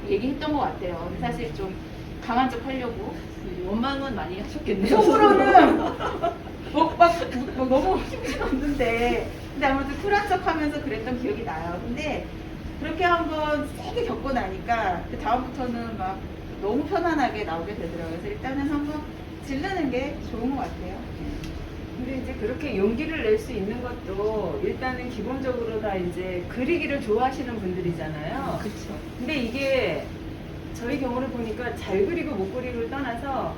얘기했던 것 같아요. 근데 사실 좀 강한 척 하려고 원망은 많이 하셨겠네요. 속으로는 막 너무 힘들었는데 근데 아무튼 쿨한 척 하면서 그랬던 기억이 나요. 근데 그렇게 한번 세게 겪고 나니까 그 다음부터는 막 너무 편안하게 나오게 되더라고요. 그래서 일단은 한번 질르는 게 좋은 것 같아요. 근데 이제 그렇게 용기를 낼 수 있는 것도 일단은 기본적으로 다 이제 그리기를 좋아하시는 분들이잖아요. 그렇죠. 근데 이게 저희 경우를 보니까 잘 그리고 못 그리고를 떠나서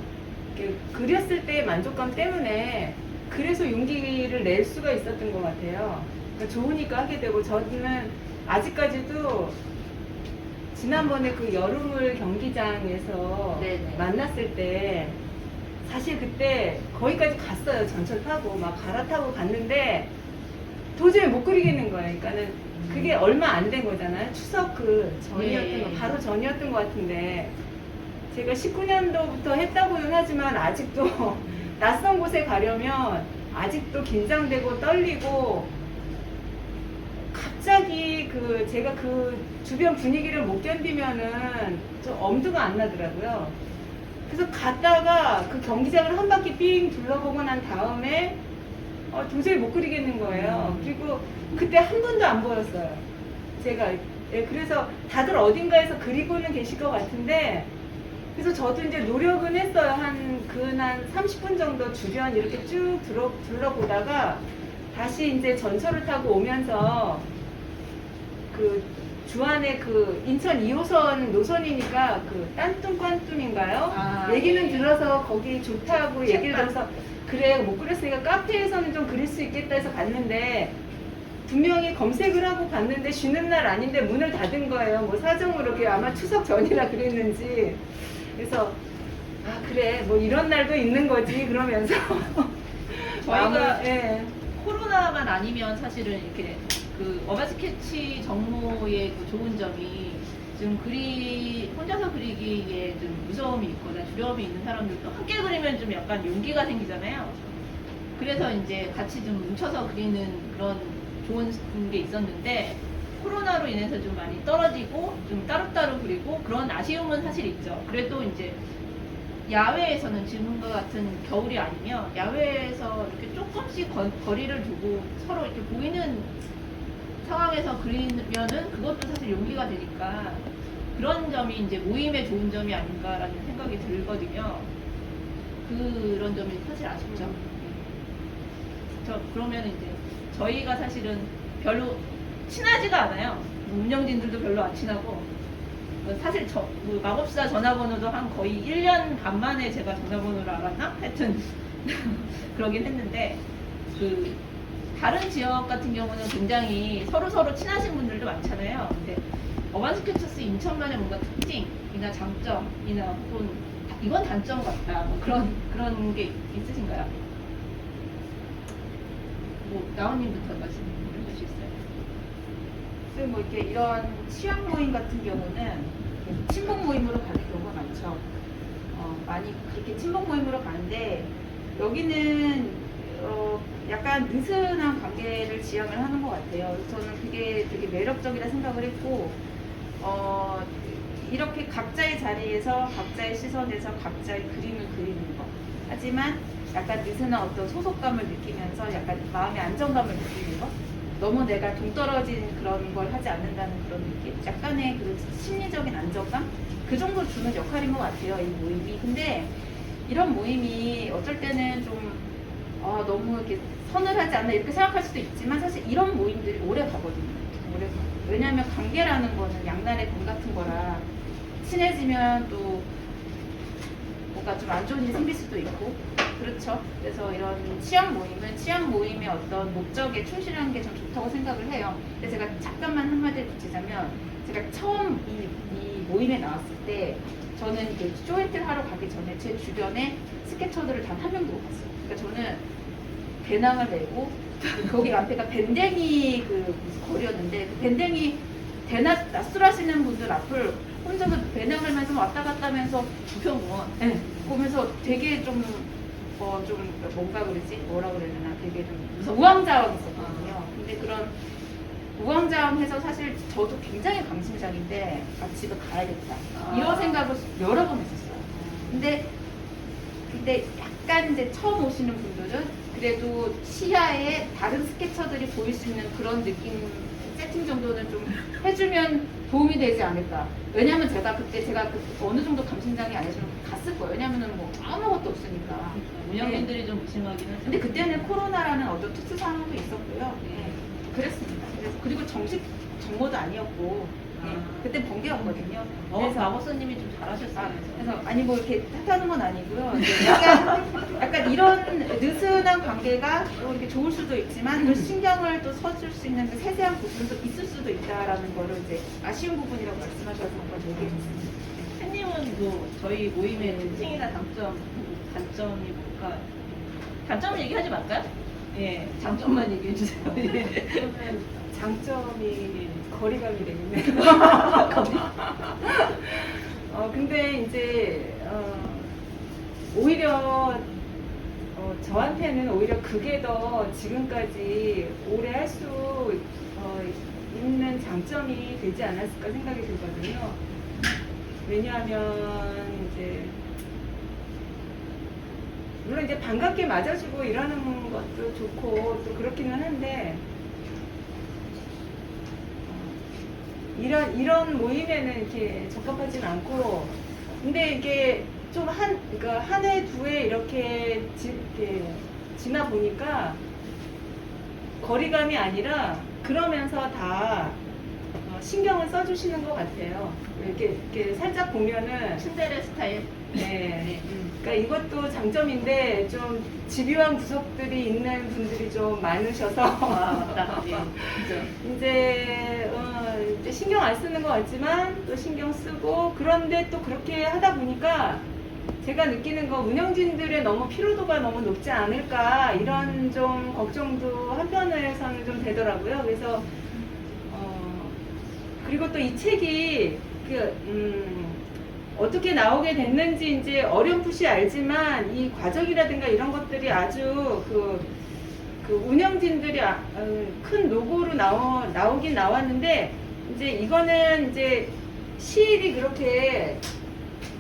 이렇게 그렸을 때의 만족감 때문에 그래서 용기를 낼 수가 있었던 것 같아요. 그러니까 좋으니까 하게 되고 저는 아직까지도 지난번에 그 여름을 경기장에서 네네. 만났을 때 사실 그때 거기까지 갔어요. 전철 타고 막 갈아타고 갔는데 도저히 못 그리겠는 거예요. 그러니까는 그게 얼마 안 된 거잖아요. 추석 그 전이었던 예. 거, 바로 전이었던 것 같은데 제가 19년도부터 했다고는 하지만 아직도 낯선 곳에 가려면 아직도 긴장되고 떨리고 갑자기 그 제가 그 주변 분위기를 못 견디면은 좀 엄두가 안 나더라고요. 그래서 갔다가 그 경기장을 한 바퀴 삥 둘러보고 난 다음에 도저히 못 그리겠는 거예요. 그리고 그때 한 분도 안 보였어요. 제가 그래서 다들 어딘가에서 그리고는 계실 것 같은데 그래서 저도 이제 노력은 했어요. 한 30분 정도 주변 이렇게 쭉 둘러보다가 다시 이제 전철을 타고 오면서 그 주안에 그 인천 2호선 노선이니까 그 딴뚱 얘기는 예. 들어서 거기 좋다고 얘기를 들어서 그래 못 그렸으니까 카페에서는 좀 그릴 수 있겠다 해서 갔는데 분명히 검색을 하고 봤는데 쉬는 날 아닌데 문을 닫은 거예요. 뭐 사정으로 그게 아마 추석 전이라 그랬는지 그래서 아 그래 뭐 이런 날도 있는 거지 그러면서 저희가 예. 코로나만 아니면 사실은 이렇게 그 어바스케치 정모의 그 좋은 점이 좀 혼자서 그리기에 좀 무서움이 있거나 두려움이 있는 사람들도 함께 그리면 좀 약간 용기가 생기잖아요. 그래서 이제 같이 좀 뭉쳐서 그리는 그런 좋은 게 있었는데 코로나로 인해서 좀 많이 떨어지고 좀 따로따로 그리고 그런 아쉬움은 사실 있죠. 그래도 이제 야외에서는 지금과 같은 겨울이 아니면 야외에서 이렇게 조금씩 거리를 두고 서로 이렇게 보이는 상황에서 그리면은 그것도 사실 용기가 되니까 그런 점이 이제 모임의 좋은 점이 아닌가라는 생각이 들거든요. 그런 점이 사실 아쉽죠. 그러면 이제 저희가 사실은 별로 친하지가 않아요. 운영진들도 별로 안 친하고 사실 마법사 전화번호도 한 거의 1년 반 만에 제가 전화번호를 알았나? 하여튼 그러긴 했는데 그 다른 지역 같은 경우는 굉장히 서로 친하신 분들도 많잖아요. 근데 어반스케쳐스 인천만의 뭔가 특징이나 장점이나 혹은 이건 단점 같다 뭐 그런 게 있으신가요? 뭐 나원님부터 말씀해 주실 수 있어요? 그래서 뭐 이렇게 이런 취향 모임 같은 경우는 친목 모임으로 가는 경우가 많죠. 많이 그렇게 친목 모임으로 가는데 여기는 약간 느슨한 관계를 지향을 하는 것 같아요. 그래서 저는 그게 되게 매력적이라 생각을 했고 이렇게 각자의 자리에서 각자의 시선에서 각자의 그림을 그리는 것. 하지만 약간 느슨한 어떤 소속감을 느끼면서 약간 마음의 안정감을 느끼는 것. 너무 내가 동떨어진 그런 걸 하지 않는다는 그런 느낌? 약간의 그 심리적인 안정감? 그 정도 주는 역할인 것 같아요, 이 모임이. 근데 이런 모임이 어쩔 때는 좀 너무 이렇게 서늘하지 않나 이렇게 생각할 수도 있지만 사실 이런 모임들이 오래 가거든요. 그래서 왜냐하면 관계라는 거는 양날의 검 같은 거라 친해지면 또 뭔가 좀 안 좋은 일이 생길 수도 있고 그렇죠. 그래서 이런 취향 모임은 취향 모임의 어떤 목적에 충실하는 게 좀 좋다고 생각을 해요. 근데 제가 잠깐만 한마디 붙이자면 제가 처음 이 모임에 나왔을 때 저는 이제 쇼인텔 하러 가기 전에 제 주변에 스케쳐들을 단 한 명도 못 봤어요. 그러니까 저는 배낭을 메고 거기 앞에가 밴댕이 그 무슨 거리였는데 그 밴댕이 낯설하시는 분들 앞을 혼자서 배낭을 메서 왔다 갔다 하면서 부평공원. 네, 보면서 되게 좀 뭔가 그러지? 뭐라 그래야 되나? 되게 좀 우왕좌왕 있었거든요. 근데 그런 우왕좌왕해서 사실 저도 굉장히 강심장인데 집에 가야겠다. 이런 생각을 여러 번 했었어요. 근데 약간 이제 처음 오시는 분들은 그래도 시야에 다른 스케쳐들이 보일 수 있는 그런 느낌 세팅 정도는 좀 해주면 도움이 되지 않을까. 왜냐면 제가 그때 어느 정도 감심장이 아니시면 갔을 거예요. 왜냐면은 뭐 아무것도 없으니까. 운영진들이 좀 무심하긴 하죠. 근데 그때는 코로나라는 어떤 특수 상황도 있었고요. 네, 그랬습니다. 그리고 정식 정모도 아니었고, 네, 그때 번개였거든요. 그래서 마법사님이 좀 잘하셨어요. 그래서 아니 뭐 이렇게 탓하는 건 아니고요. 이제 약간 이런 느슨한 관계가 또 이렇게 좋을 수도 있지만 또 신경을 또 써줄 수 있는 그 세세한 부분도 있을 수도 있다라는 거를 이제 아쉬운 부분이라고 말씀하셔서 한번 얘기했습니다. 팬님은 뭐 저희 모임의 특징이나 단점이 뭘까? 단점을 얘기하지 말까요? 예, 장점만 얘기해 주세요. 예. 저는 장점이 거리감이 되겠네요. 근데 이제 오히려 저한테는 오히려 그게 더 지금까지 오래 할 수 있는 장점이 되지 않았을까 생각이 들거든요. 왜냐하면 이제 물론 이제 반갑게 맞아주고 이러는 것도 좋고 또 그렇기는 한데 이런 모임에는 이렇게 적합하진 않고 근데 이게 좀 그러니까 한 해 두 해 이렇게 지나 보니까 거리감이 아니라 그러면서 다 신경을 써주시는 것 같아요. 이렇게 살짝 보면은 신데레 스타일. 네. 그러니까 이것도 장점인데 좀 집요한 구석들이 있는 분들이 좀 많으셔서 맞다. 예, 진짜. 이제 신경 안 쓰는 것 같지만 또 신경 쓰고 그런데 또 그렇게 하다 보니까 제가 느끼는 건 운영진들의 너무 피로도가 너무 높지 않을까 이런 좀 걱정도 한편에서는 좀 되더라고요. 그래서 그리고 또 이 책이 어떻게 나오게 됐는지 이제 어렴풋이 알지만 이 과정이라든가 이런 것들이 아주 그 운영진들이 큰 노고로 나오긴 나왔는데 이제 이거는 이제 시일이 그렇게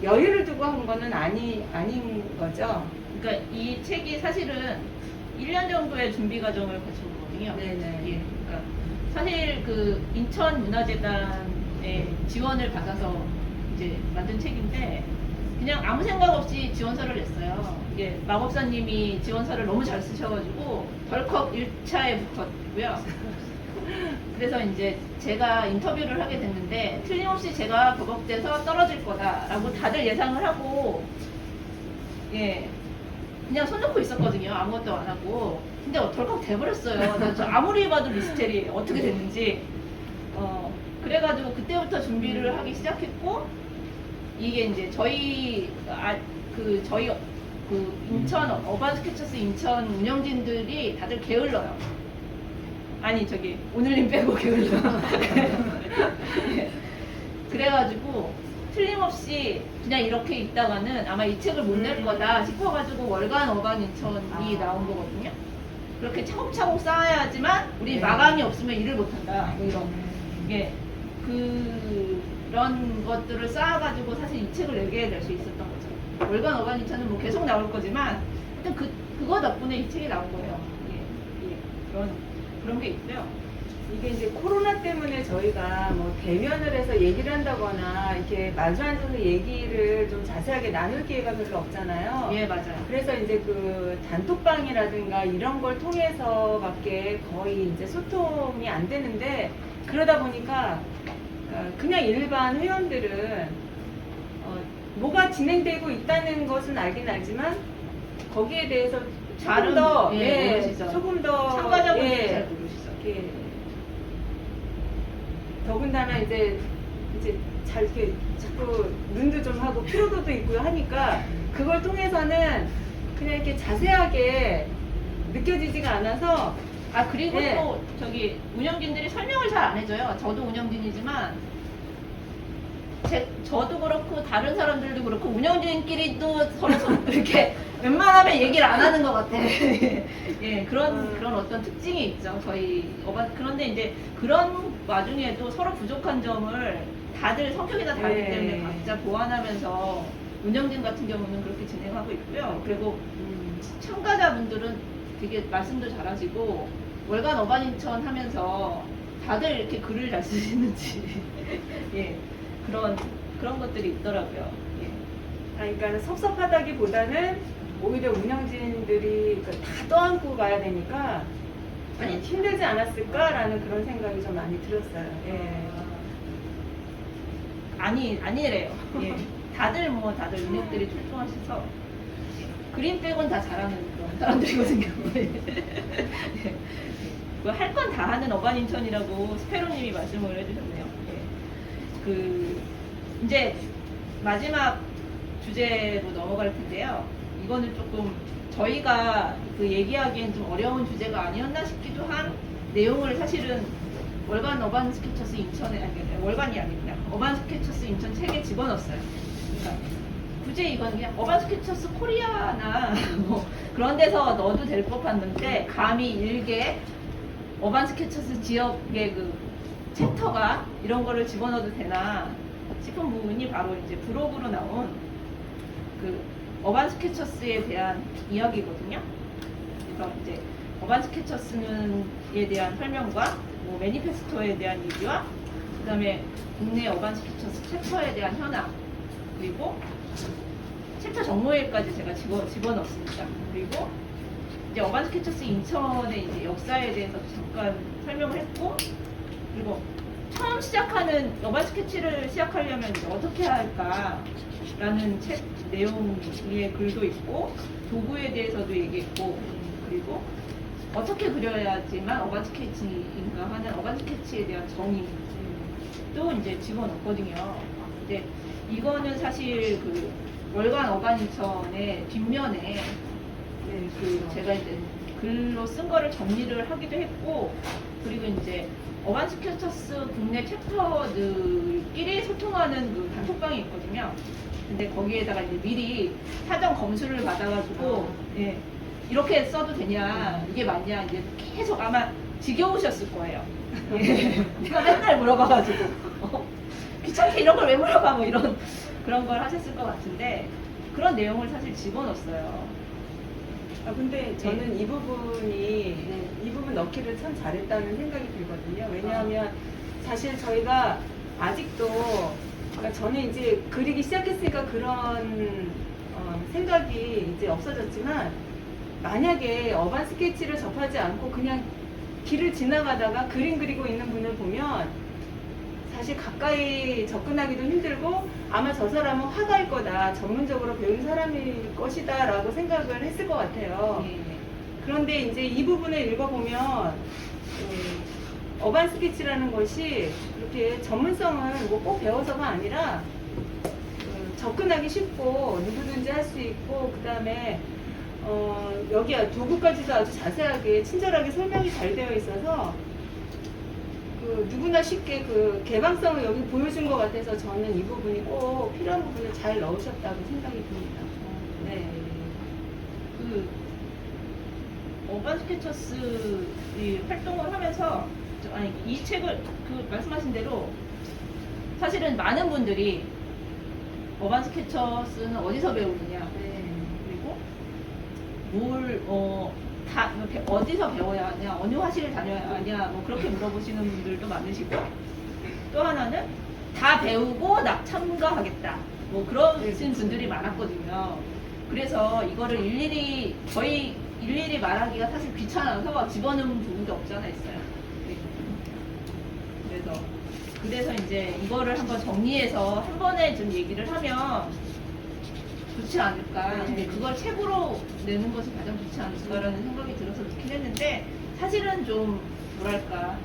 여유를 두고 한 거는 아닌 거죠. 그러니까 이 책이 사실은 1년 정도의 준비 과정을 거친 거거든요. 네네. 예, 그러니까 사실 그 인천문화재단의 지원을 받아서 이제 만든 책인데 그냥 아무 생각 없이 지원서를 냈어요. 이게 마법사님이 지원서를 너무 잘 쓰셔가지고 덜컥 1차에 붙었고요. 그래서 이제 제가 인터뷰를 하게 됐는데 틀림없이 제가 버벅대서 떨어질 거다라고 다들 예상을 하고 예 그냥 손 놓고 있었거든요. 아무것도 안 하고. 근데 덜컥 돼버렸어요. 저 아무리 봐도 미스테리 어떻게 됐는지. 그래가지고 그때부터 준비를 하기 시작했고 이게 이제 저희 인천 어반 스케쳐스 인천 운영진들이 다들 게을러요. 아니 저기 오늘님 빼고 게을러요. 그래가지고 틀림없이 그냥 이렇게 있다가는 아마 이 책을 못 낼 거다 싶어가지고 월간 어반 인천이 나온 거거든요. 그렇게 차곡차곡 쌓아야지만 우리 마감이 없으면 일을 못한다. 뭐 이런 게 그런 것들을 쌓아가지고 사실 이 책을 내게 될 수 있었던 거죠. 월간 어반 인천은 뭐 계속 나올 거지만 하여튼 그거 덕분에 이 책이 나온 거예요. 예, 그런 게 있고요. 이게 이제 코로나 때문에 저희가 뭐 대면을 해서 얘기를 한다거나 이렇게 마주 앉아서 얘기를 좀 자세하게 나눌 기회가 별로 없잖아요. 예, 맞아요. 그래서 이제 그 단톡방이라든가 이런 걸 통해서밖에 거의 이제 소통이 안 되는데 그러다 보니까 그냥 일반 회원들은 뭐가 진행되고 있다는 것은 알긴 알지만 거기에 대해서 조금 잘은, 더 모르시죠. 조금 더 참가자분들이 잘 모르시죠. 예. 더군다나 이제 잘 이렇게 자꾸 눈도 좀 하고 피로도도 있고요 하니까 그걸 통해서는 그냥 이렇게 자세하게 느껴지지가 않아서 아 그리고 예. 또 저기 운영진들이 설명을 잘 안 해줘요. 저도 운영진이지만 저도 그렇고 다른 사람들도 그렇고 운영진끼리도 서로 이렇게 웬만하면 얘기를 안 하는 것 같아. 예, 그런 어떤 특징이 있죠. 저희 그런데 이제 그런 와중에도 서로 부족한 점을 다들 성격이 다 다르기 네. 때문에 각자 보완하면서 운영진 같은 경우는 그렇게 진행하고 있고요. 그리고 참가자분들은 되게 말씀도 잘하시고 월간 어반인천 하면서 다들 이렇게 글을 잘 쓰시는지 예, 그런 것들이 있더라고요. 예. 그러니까 섭섭하다기보다는 오히려 운영진들이 다 떠안고 가야 되니까 아니, 힘들지 않았을까라는 그런 생각이 좀 많이 들었어요. 예. 아니래요. 예. 다들 운영들이 출중하셔서 그림 빼곤 다 잘하는 그런 사람들이거든요. 예. 할 건 다 하는 어반인천이라고 스페로님이 말씀을 해주셨네요. 예. 이제 마지막 주제로 넘어갈 텐데요. 이거는 조금 저희가 얘기하기엔 좀 어려운 주제가 아니었나 싶기도 한 내용을 사실은 월간 어반 스케쳐스 인천에 월간이 아니구나. 어반 스케쳐스 인천 책에 집어넣었어요. 그러니까 굳이 이건 그냥 어반 스케쳐스 코리아나 뭐 그런 데서 넣어도 될 법한데 감히 일개 어반 스케쳐스 지역의 챕터가 이런 거를 집어넣어도 되나 싶은 부분이 바로 이제 블로그로 나온 어반 스케쳐스에 대한 이야기거든요. 그래서 이제 어반 스케쳐스에 대한 설명과 뭐 매니페스토에 대한 얘기와 그다음에 국내 어반 스케쳐스 챕터에 대한 현황 그리고 챕터 정모일까지 제가 집어넣습니다. 그리고 이제 어반 스케쳐스 인천의 이제 역사에 대해서 잠깐 설명을 했고 그리고 처음 시작하는 어반 스케치를 시작하려면 이제 어떻게 해야 할까라는 책 내용의 글도 있고 도구에 대해서도 얘기했고 그리고 어떻게 그려야지만 어반 스케치인가 하는 어반 스케치에 대한 정의도 이제 집어넣거든요. 근데 이거는 사실 월간 어반인천의 뒷면에 제가 이제 글로 쓴 거를 정리를 하기도 했고 그리고 이제 어반 스케쳐스 국내 챕터들끼리 소통하는 단톡방이 있거든요. 근데 거기에다가 이제 미리 사전 검수를 받아가지고 예, 이렇게 써도 되냐 이게 맞냐 이제 계속 아마 지겨우셨을 거예요. 예, 내가 맨날 물어봐가지고 귀찮게 이런 걸 왜 물어봐 뭐 이런 그런 걸 하셨을 것 같은데 그런 내용을 사실 집어넣었어요. 근데 저는 이 부분 넣기를 참 잘했다는 생각이 들거든요. 왜냐하면 사실 저희가 아직도 그러니까 저는 이제 그리기 시작했으니까 그런 생각이 이제 없어졌지만 만약에 어반 스케치를 접하지 않고 그냥 길을 지나가다가 그림 그리고 있는 분을 보면 사실 가까이 접근하기도 힘들고 아마 저 사람은 화가일 거다, 전문적으로 배운 사람일 것이다 라고 생각을 했을 것 같아요. 그런데 이제 이 부분을 읽어보면 어반 스케치라는 것이 그렇게 전문성은 뭐 꼭 배워서가 아니라 접근하기 쉽고 누구든지 할 수 있고 그 다음에 여기 도구까지도 아주 자세하게 친절하게 설명이 잘 되어 있어서 누구나 쉽게 개방성을 여기 보여준 것 같아서 저는 이 부분이 꼭 필요한 부분을 잘 넣으셨다고 생각이 듭니다. 네. 어반 스케쳐스 이 활동을 하면서 이 책을 말씀하신 대로 사실은 많은 분들이 어반 스케쳐스는 어디서 배우느냐 그리고 어디서 배워야 하냐 어느 화실을 다녀야 하냐 뭐 그렇게 물어보시는 분들도 많으시고 또 하나는 다 배우고 참가하겠다 뭐 그러신 분들이 많았거든요. 그래서 이거를 일일이 말하기가 사실 귀찮아서 집어넣은 부분도 없지 않아 있어요. 그래서 이제 이거를 한번 정리해서 한 번에 좀 얘기를 하면 좋지 않을까. 네. 근데 그걸 책으로 내는 것이 가장 좋지 않을까라는 생각이 들어서 넣긴 했는데 사실은 좀 뭐랄까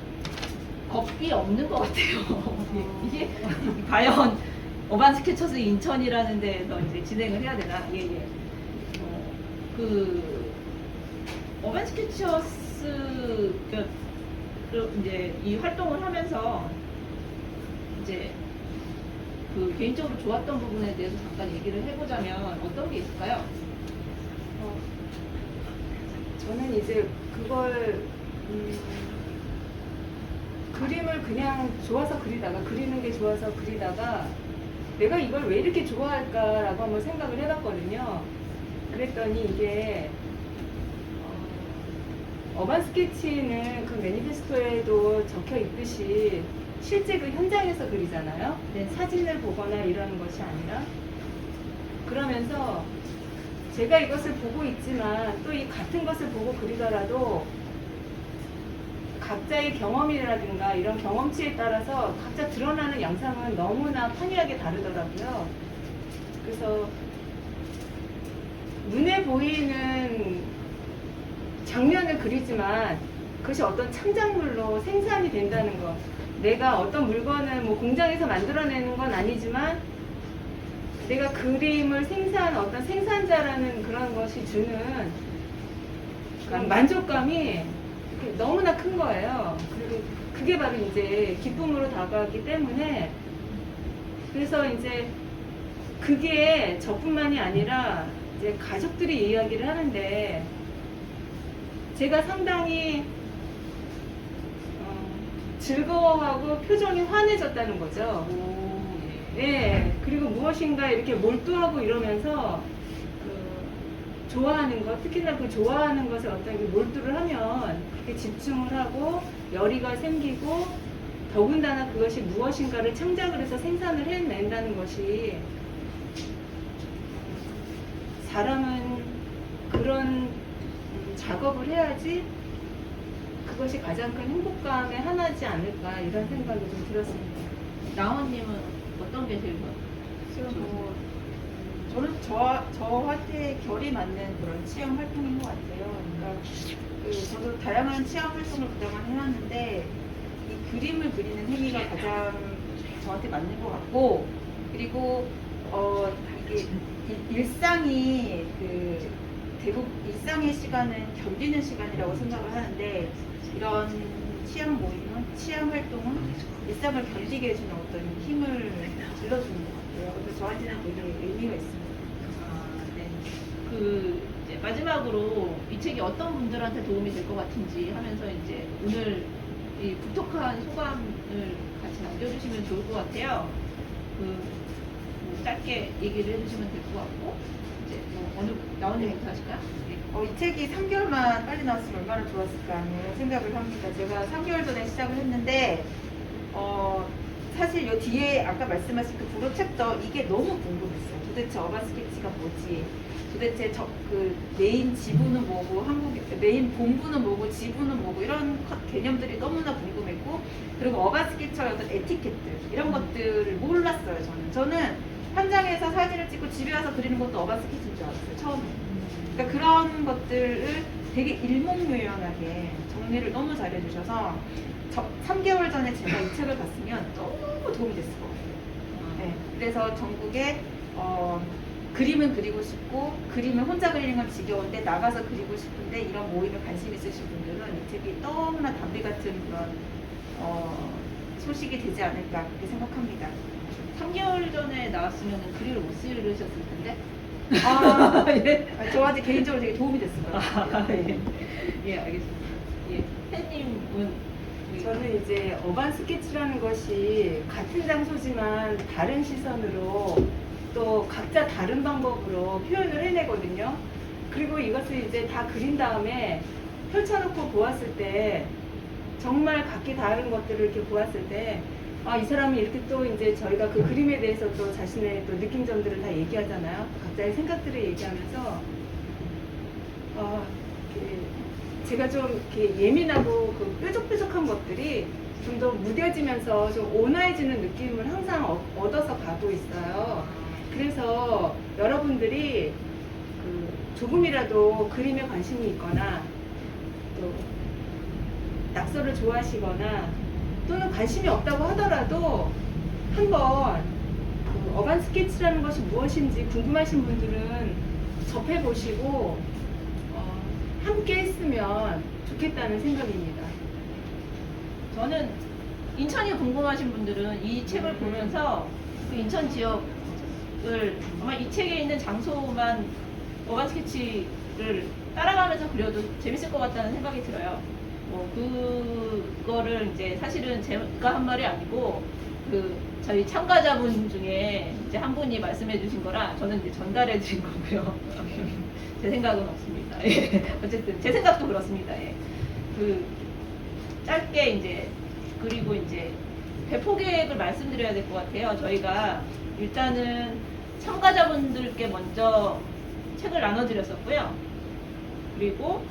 겁이 없는 것 같아요. 이게 과연 어반 스케쳐스 인천이라는 데에서 이제 진행을 해야 되나? 예. 그 어반 스케쳐스 이제 이 활동을 하면서 이제 그 개인적으로 좋았던 부분에 대해서 잠깐 얘기를 해보자면 어떤 게 있을까요? 저는 이제 그걸 그림을 그냥 좋아서 그리는 게 좋아서 그리다가 내가 이걸 왜 이렇게 좋아할까라고 한번 생각을 해봤거든요. 그랬더니 이게 어반 스케치는 그 매니페스토에도 적혀 있듯이 실제 그 현장에서 그리잖아요. 네. 사진을 보거나 이러는 것이 아니라. 그러면서 제가 이것을 보고 있지만 또 이 같은 것을 보고 그리더라도 각자의 경험이라든가 이런 경험치에 따라서 각자 드러나는 양상은 너무나 판이하게 다르더라고요. 그래서 눈에 보이는 장면을 그리지만 그것이 어떤 창작물로 생산이 된다는 것. 내가 어떤 물건을 뭐 공장에서 만들어내는 건 아니지만 내가 그림을 생산한 어떤 생산자라는 그런 것이 주는 그런 만족감이 너무나 큰 거예요. 그리고 그게 바로 이제 기쁨으로 다가왔기 때문에 그래서 이제 그게 저뿐만이 아니라 이제 가족들이 이야기를 하는데 제가 상당히 즐거워하고 표정이 환해졌다는 거죠. 예. 그리고 무엇인가 이렇게 몰두하고 이러면서 그 좋아하는 것, 특히나 그 좋아하는 것에 어떤 그 몰두를 하면 그렇게 집중을 하고 열의가 생기고 더군다나 그것이 무엇인가를 창작을 해서 생산을 해낸다는 것이 사람은 그런 작업을 해야지 그것이 가장 큰 행복감의 하나지 않을까 이런 생각이 좀 들었습니다. 나원님은 어떤 게 제일 뭐, 저는 저한테 결이 맞는 그런 체험 활동인 것 같아요. 그러니까 저도 다양한 체험 활동을 그동안 해왔는데 이 그림을 그리는 행위가 가장 저한테 맞는 것 같고 그리고 이게 일상이 대부분 일상의 시간은 견디는 시간이라고 생각을 하는데 이런 취향 모임은 취향 활동은 일상을 견디게 해주는 어떤 힘을 질러주는 것 같아요. 그래서 저한테는 되게 의미가 있습니다. 네. 이제 마지막으로 이 책이 어떤 분들한테 도움이 될 것 같은지 하면서 이제 오늘 이 북톡한 소감을 같이 남겨주시면 좋을 것 같아요. 뭐 짧게 얘기를 해주시면 될 것 같고 이제 뭐 어느 나원님부터 하실까요? 네. 이 책이 3개월만 빨리 나왔으면 얼마나 좋았을까 하는 생각을 합니다. 제가 3개월 전에 시작을 했는데 사실 요 뒤에 아까 말씀하신 그 부로 챕터 이게 너무 궁금했어요. 도대체 어반 스케치가 뭐지? 도대체 그 메인 지부는 뭐고 메인 본부는 뭐고 지부는 뭐고 이런 개념들이 너무나 궁금했고 그리고 어반 스케쳐의 어떤 에티켓들 이런 것들을 몰랐어요. 저는 현장에서 사진을 찍고 집에 와서 그리는 것도 어반 스케치인 줄 알았어요. 처음에. 그러니까 그런 것들을 되게 일목요연하게 정리를 너무 잘해주셔서 3개월 전에 제가 이 책을 봤으면 너무 도움이 됐을 것 같아요. 네, 그래서 전국에 그림은 그리고 싶고 그림을 혼자 그리는 건 지겨운데 나가서 그리고 싶은데 이런 모임에 관심 있으신 분들은 이 책이 너무나 담비 같은 그런 소식이 되지 않을까 그렇게 생각합니다. 3개월 전에 나왔으면 글을 못 쓰셨을 텐데. 예. 저한테 개인적으로 되게 도움이 됐을 것 같아요. 예, 알겠습니다. 예, 팬님은 저는 이제 어반 스케치라는 것이 같은 장소지만 다른 시선으로 또 각자 다른 방법으로 표현을 해내거든요. 그리고 이것을 이제 다 그린 다음에 펼쳐놓고 보았을 때 정말 각기 다른 것들을 이렇게 보았을 때 이 사람이 이렇게 또 이제 저희가 그 그림에 대해서 또 자신의 또 느낀 점들을 다 얘기하잖아요. 각자의 생각들을 얘기하면서 제가 좀 이렇게 예민하고 그 뾰족뾰족한 것들이 좀 더 무뎌지면서 좀 온화해지는 느낌을 항상 얻어서 가고 있어요. 그래서 여러분들이 조금이라도 그림에 관심이 있거나 또 낙서를 좋아하시거나 또는 관심이 없다고 하더라도 한번 어반 스케치라는 것이 무엇인지 궁금하신 분들은 접해보시고 함께 했으면 좋겠다는 생각입니다. 저는 인천이 궁금하신 분들은 이 책을 보면서 그 인천 지역을 아마 이 책에 있는 장소만 어반 스케치를 따라가면서 그려도 재밌을 것 같다는 생각이 들어요. 뭐 그거를 이제 사실은 제가 한 말이 아니고 저희 참가자분 중에 이제 한 분이 말씀해 주신 거라 저는 이제 전달해 드린 거고요. 제 생각은 없습니다. 예. 어쨌든 제 생각도 그렇습니다. 예. 짧게 이제 그리고 이제 배포 계획을 말씀드려야 될 것 같아요. 저희가 일단은 참가자분들께 먼저 책을 나눠드렸었고요. 그리고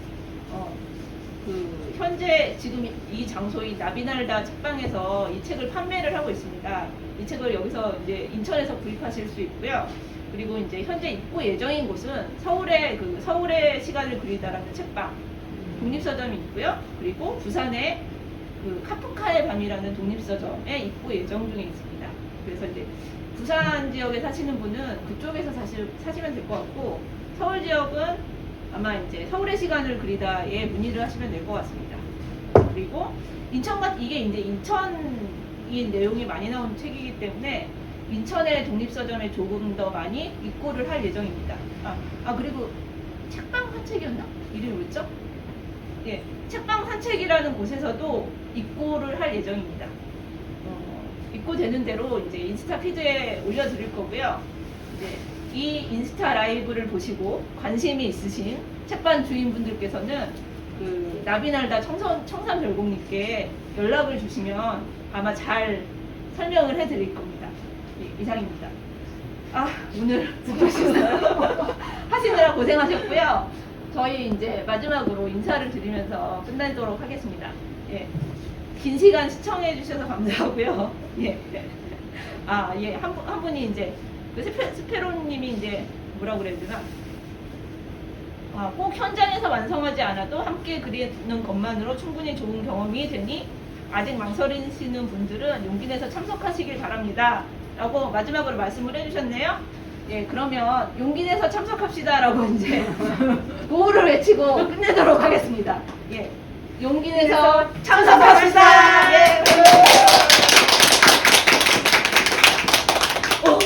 현재 지금 이 장소인 나비날다 책방에서 이 책을 판매를 하고 있습니다. 이 책을 여기서 이제 인천에서 구입하실 수 있고요. 그리고 이제 현재 입고 예정인 곳은 서울의 시간을 그리다라는 책방 독립서점이 있고요. 그리고 부산에 카프카의 밤이라는 독립서점에 입고 예정 중에 있습니다. 그래서 이제 부산 지역에 사시는 분은 그쪽에서 사시면 될 것 같고, 서울 지역은 아마 이제 서울의 시간을 그리다에 문의를 하시면 될 것 같습니다. 그리고 이게 이제 인천인 내용이 많이 나온 책이기 때문에 인천의 독립서점에 조금 더 많이 입고를 할 예정입니다. 그리고 책방 산책이었나? 이름이 뭐였죠? 예, 책방 산책이라는 곳에서도 입고를 할 예정입니다. 입고되는 대로 이제 인스타 피드에 올려드릴 거고요. 이제 이 인스타 라이브를 보시고 관심이 있으신 책방 주인분들께서는 나비날다 청산별곡님께 연락을 주시면 아마 잘 설명을 해드릴 겁니다. 예, 이상입니다. 오늘 수고하셨어요. 하시느라 고생하셨고요. 저희 이제 마지막으로 인사를 드리면서 끝내도록 하겠습니다. 예. 긴 시간 시청해 주셔서 감사하고요. 예. 한 분이 이제 스페로님이 이제 뭐라고 그래야 되나? 꼭 현장에서 완성하지 않아도 함께 그리는 것만으로 충분히 좋은 경험이 되니 아직 망설이시는 분들은 용기 내서 참석하시길 바랍니다. 라고 마지막으로 말씀을 해주셨네요. 예, 그러면 용기 내서 참석합시다 라고 이제 구호를 외치고 끝내도록 하겠습니다. 예, 용기 내서 참석합시다!